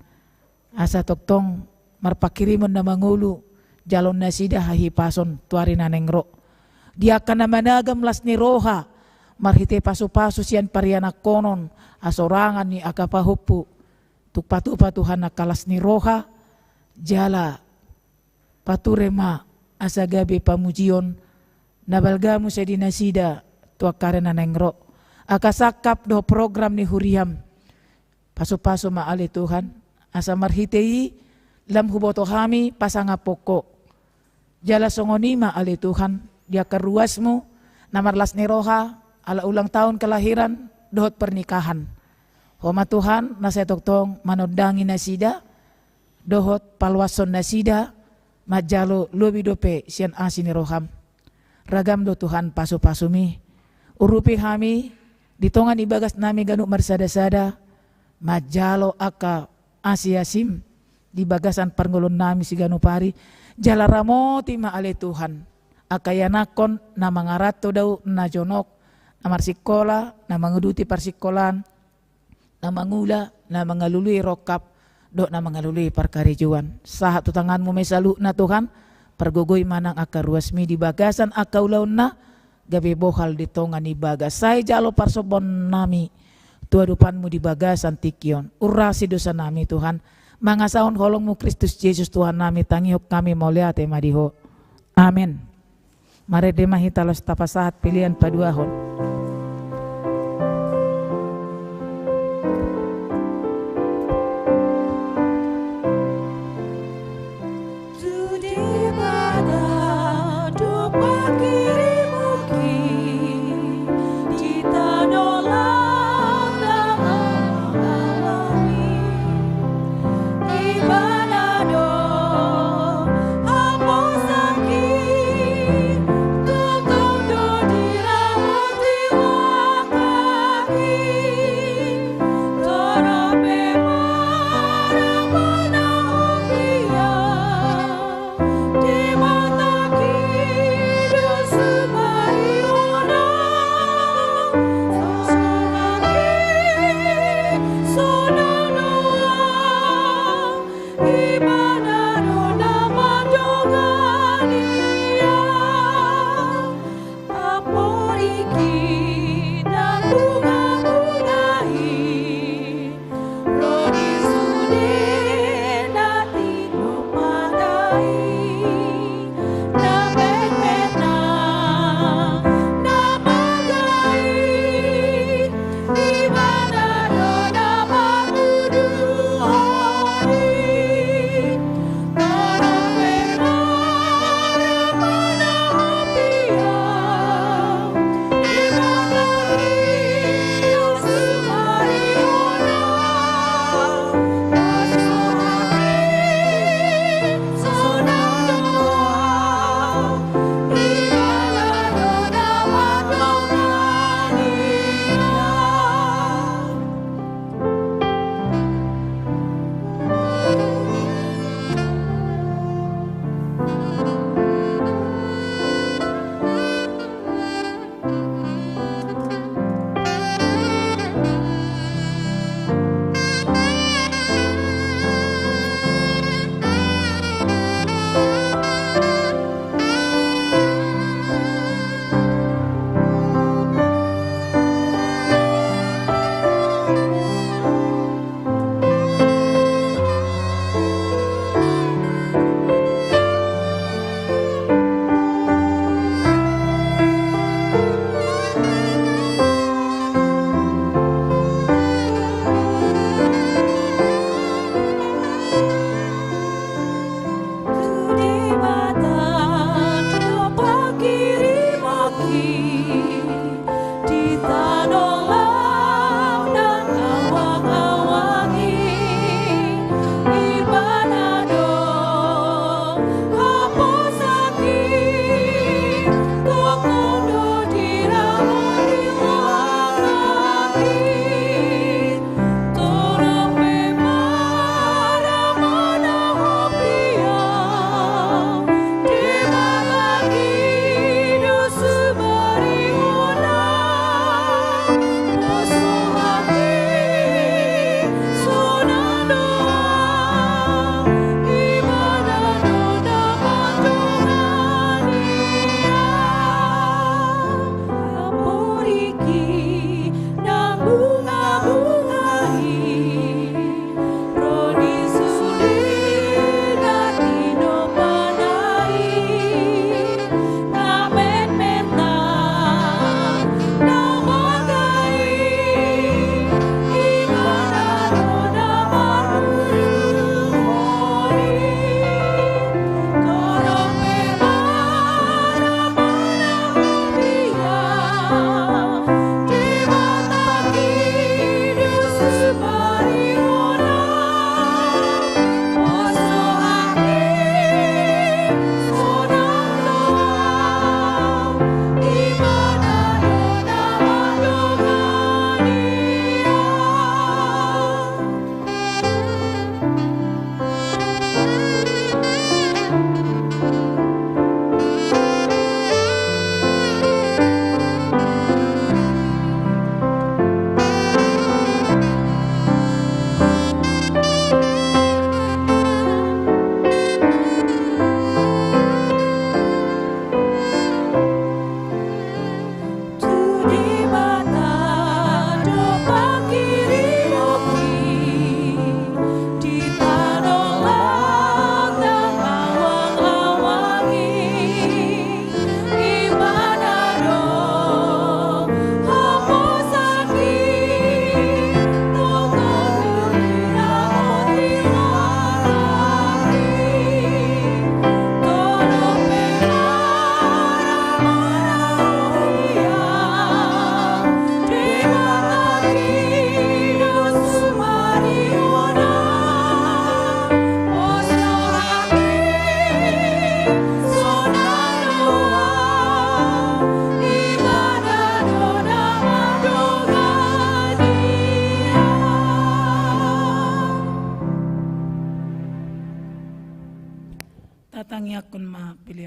C: Asa toktong marpakirimon na mangulu. Jalon na sida hahipason tuari na nengro. Dia akan na managam las ni roha. Marhite paso-paso siyan parianak konon. Asorangan ni akapahupu. Tukpatupa Tuhan na kalas ni roha. Jala paturema asa gabi pamujion. Nabalgamu sa dinasida tuakare na nengro. Akasakap do program ni huriam. Paso-paso maali Tuhan. Asa marhitei lam huboto kami pasanga poko. Jala songonima ali Tuhan. Dia keruasmu namarlas ni roha. Ala ulang tahun kelahiran dohot pernikahan. Homa Tuhan nasa toktong manodangin na sida. Dohot palwason na sida. Majalo lobi dope siyan asin ni roham. Ragam do Tuhan paso-pasumi. Urupi kami. Ditongan ibagas nami ganuk marsada-sada. Majalo aka asiasim. Di bagasan parngolon nami si ganupari. Jala ramoti maale Tuhan. Akayanakon na mangarato daw na jonok. Na marsikola, na manguduti parsikolan. Na mangula, na mangalului rokap. Do na mangalului parkarijuan. Sahat tutanganmu may salu na Tuhan. Pergogoy manang akaruasmi di bagasan akaulaw na. Gabi bohal ditongan ni bagas. Say jalo parsobon nami. Tuadupanmu di bagasan tikyon. Urasi dosa nami Tuhan. Mga saon holongmu Kristus Yesus Tuhan nami. Tangihop kami mauliate madiho. Amen. Mari demahitalos tapasahat pilihan paduahon.
D: Sakit, totong do dirawat.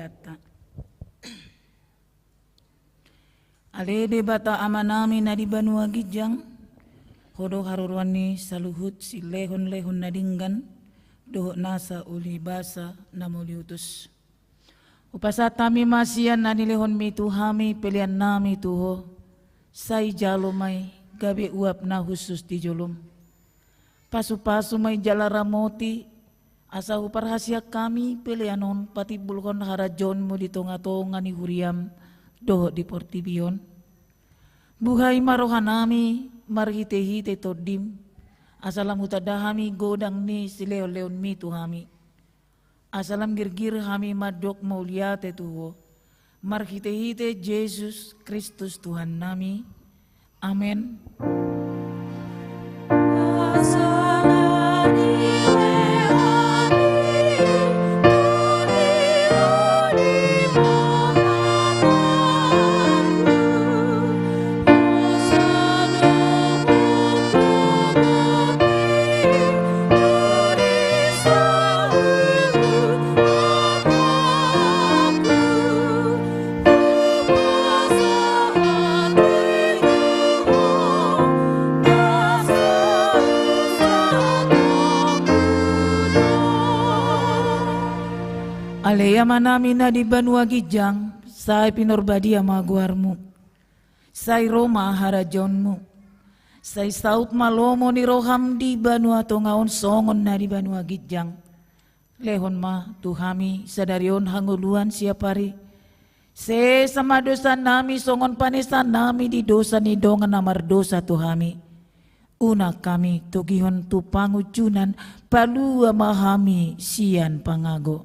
C: yatta. Ale de bata amanami na di Banua Gijang, hodo harurwani saluhut si lehon-lehon nadinggan, doho nasa uli basa na muliutus. Upasatami masian na nilehon mi tuhami pelian nami tuho, say jalomay gabi uap na husus di jolom. Pasu-pasu may jalaramoti, asa uparhasya kami pelianon pati bulkon harajon mo di tonga-tonga ni huriam, doho di portibion. Buhay marohanami marhite-hite todim, asalam hutadahami godang ni sileo-leon mi tuhami. Asalam girgir hami madok mauliate tuho, marhite-hite Yesus Kristus Tuhan nami. Amen. Aleyama namin na di Banua Gijang, say pinorbadia maguarmu, say Roma harajonmu, say saut malomo ni roham di Banua tongaon songon na di Banua Gijang. Lehon ma tuhami sadarion hanguluan siapari, se sama dosa nami songon panesa nami di dosa ni dongan namar dosa tuhami. Una kami tugihon tu pangucunan palua mahami sian pangago.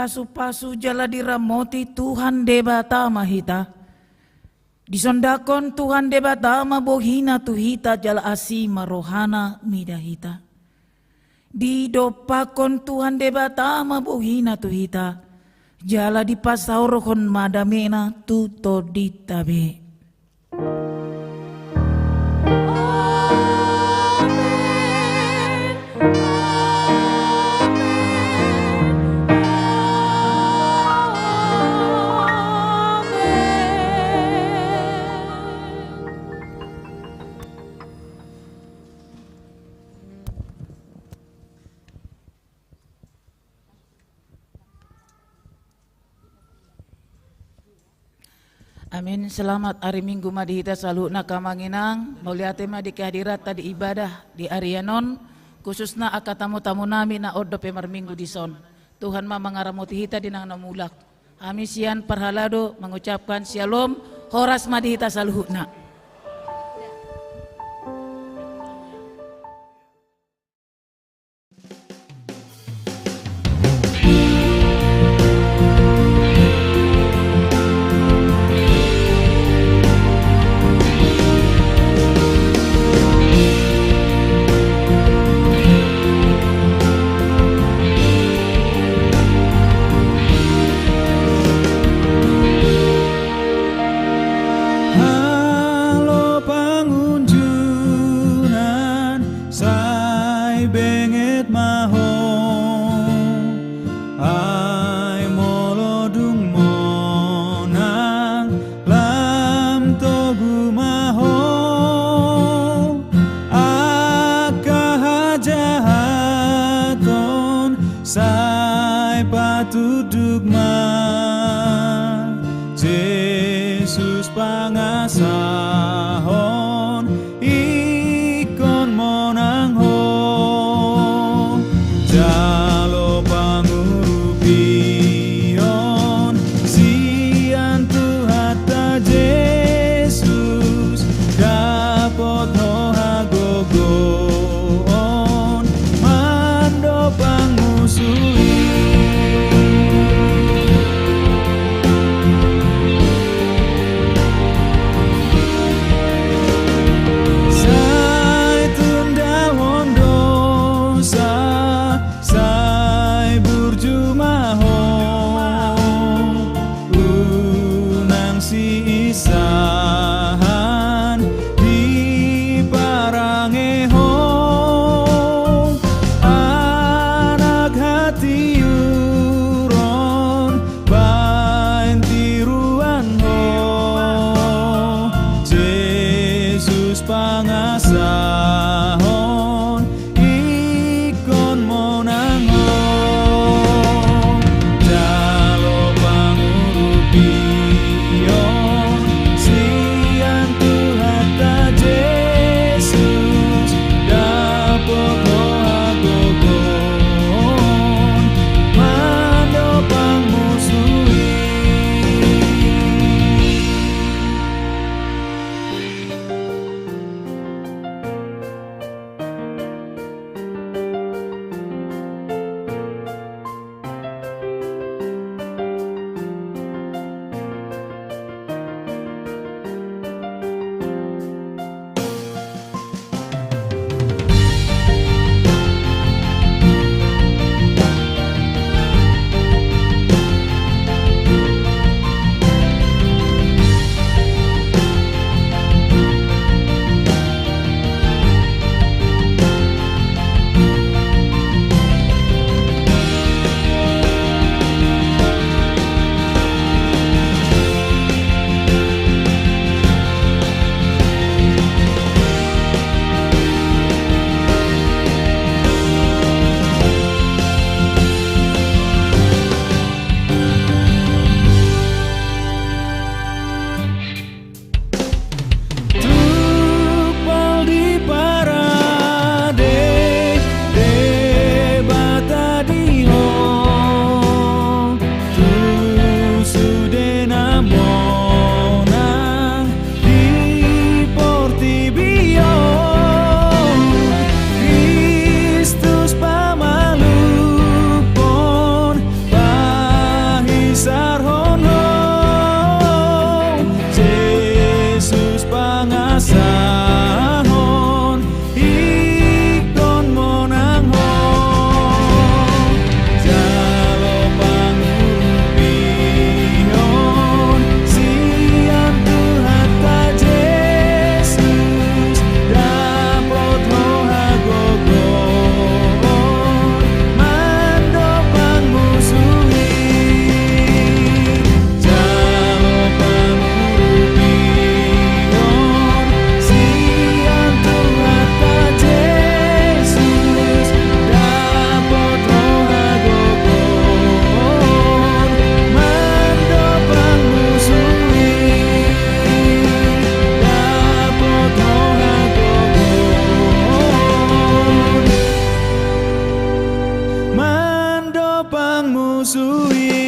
C: Pasu-pasu jala diramoti Tuhan debata mahita. Disondakon Tuhan debata mabohina tuhita jala asima rohana midahita. Didopakon Tuhan debata mabohina tuhita. Jala dipasaurokon madamena tuto ditabe. Amin. Selamat hari Minggu madihita salu nakamanginang mauliate ma di kehadirat tadi ibadah di Arianon khususna aka tamu-tamu nami na ordo pemar minggu di son. Tuhan ma mangaramoti hita dinang namulak. Amisian parhalado mengucapkan shalom horas madihita saluhuna.
D: Yesus pangasahon ikon monang ho musuhi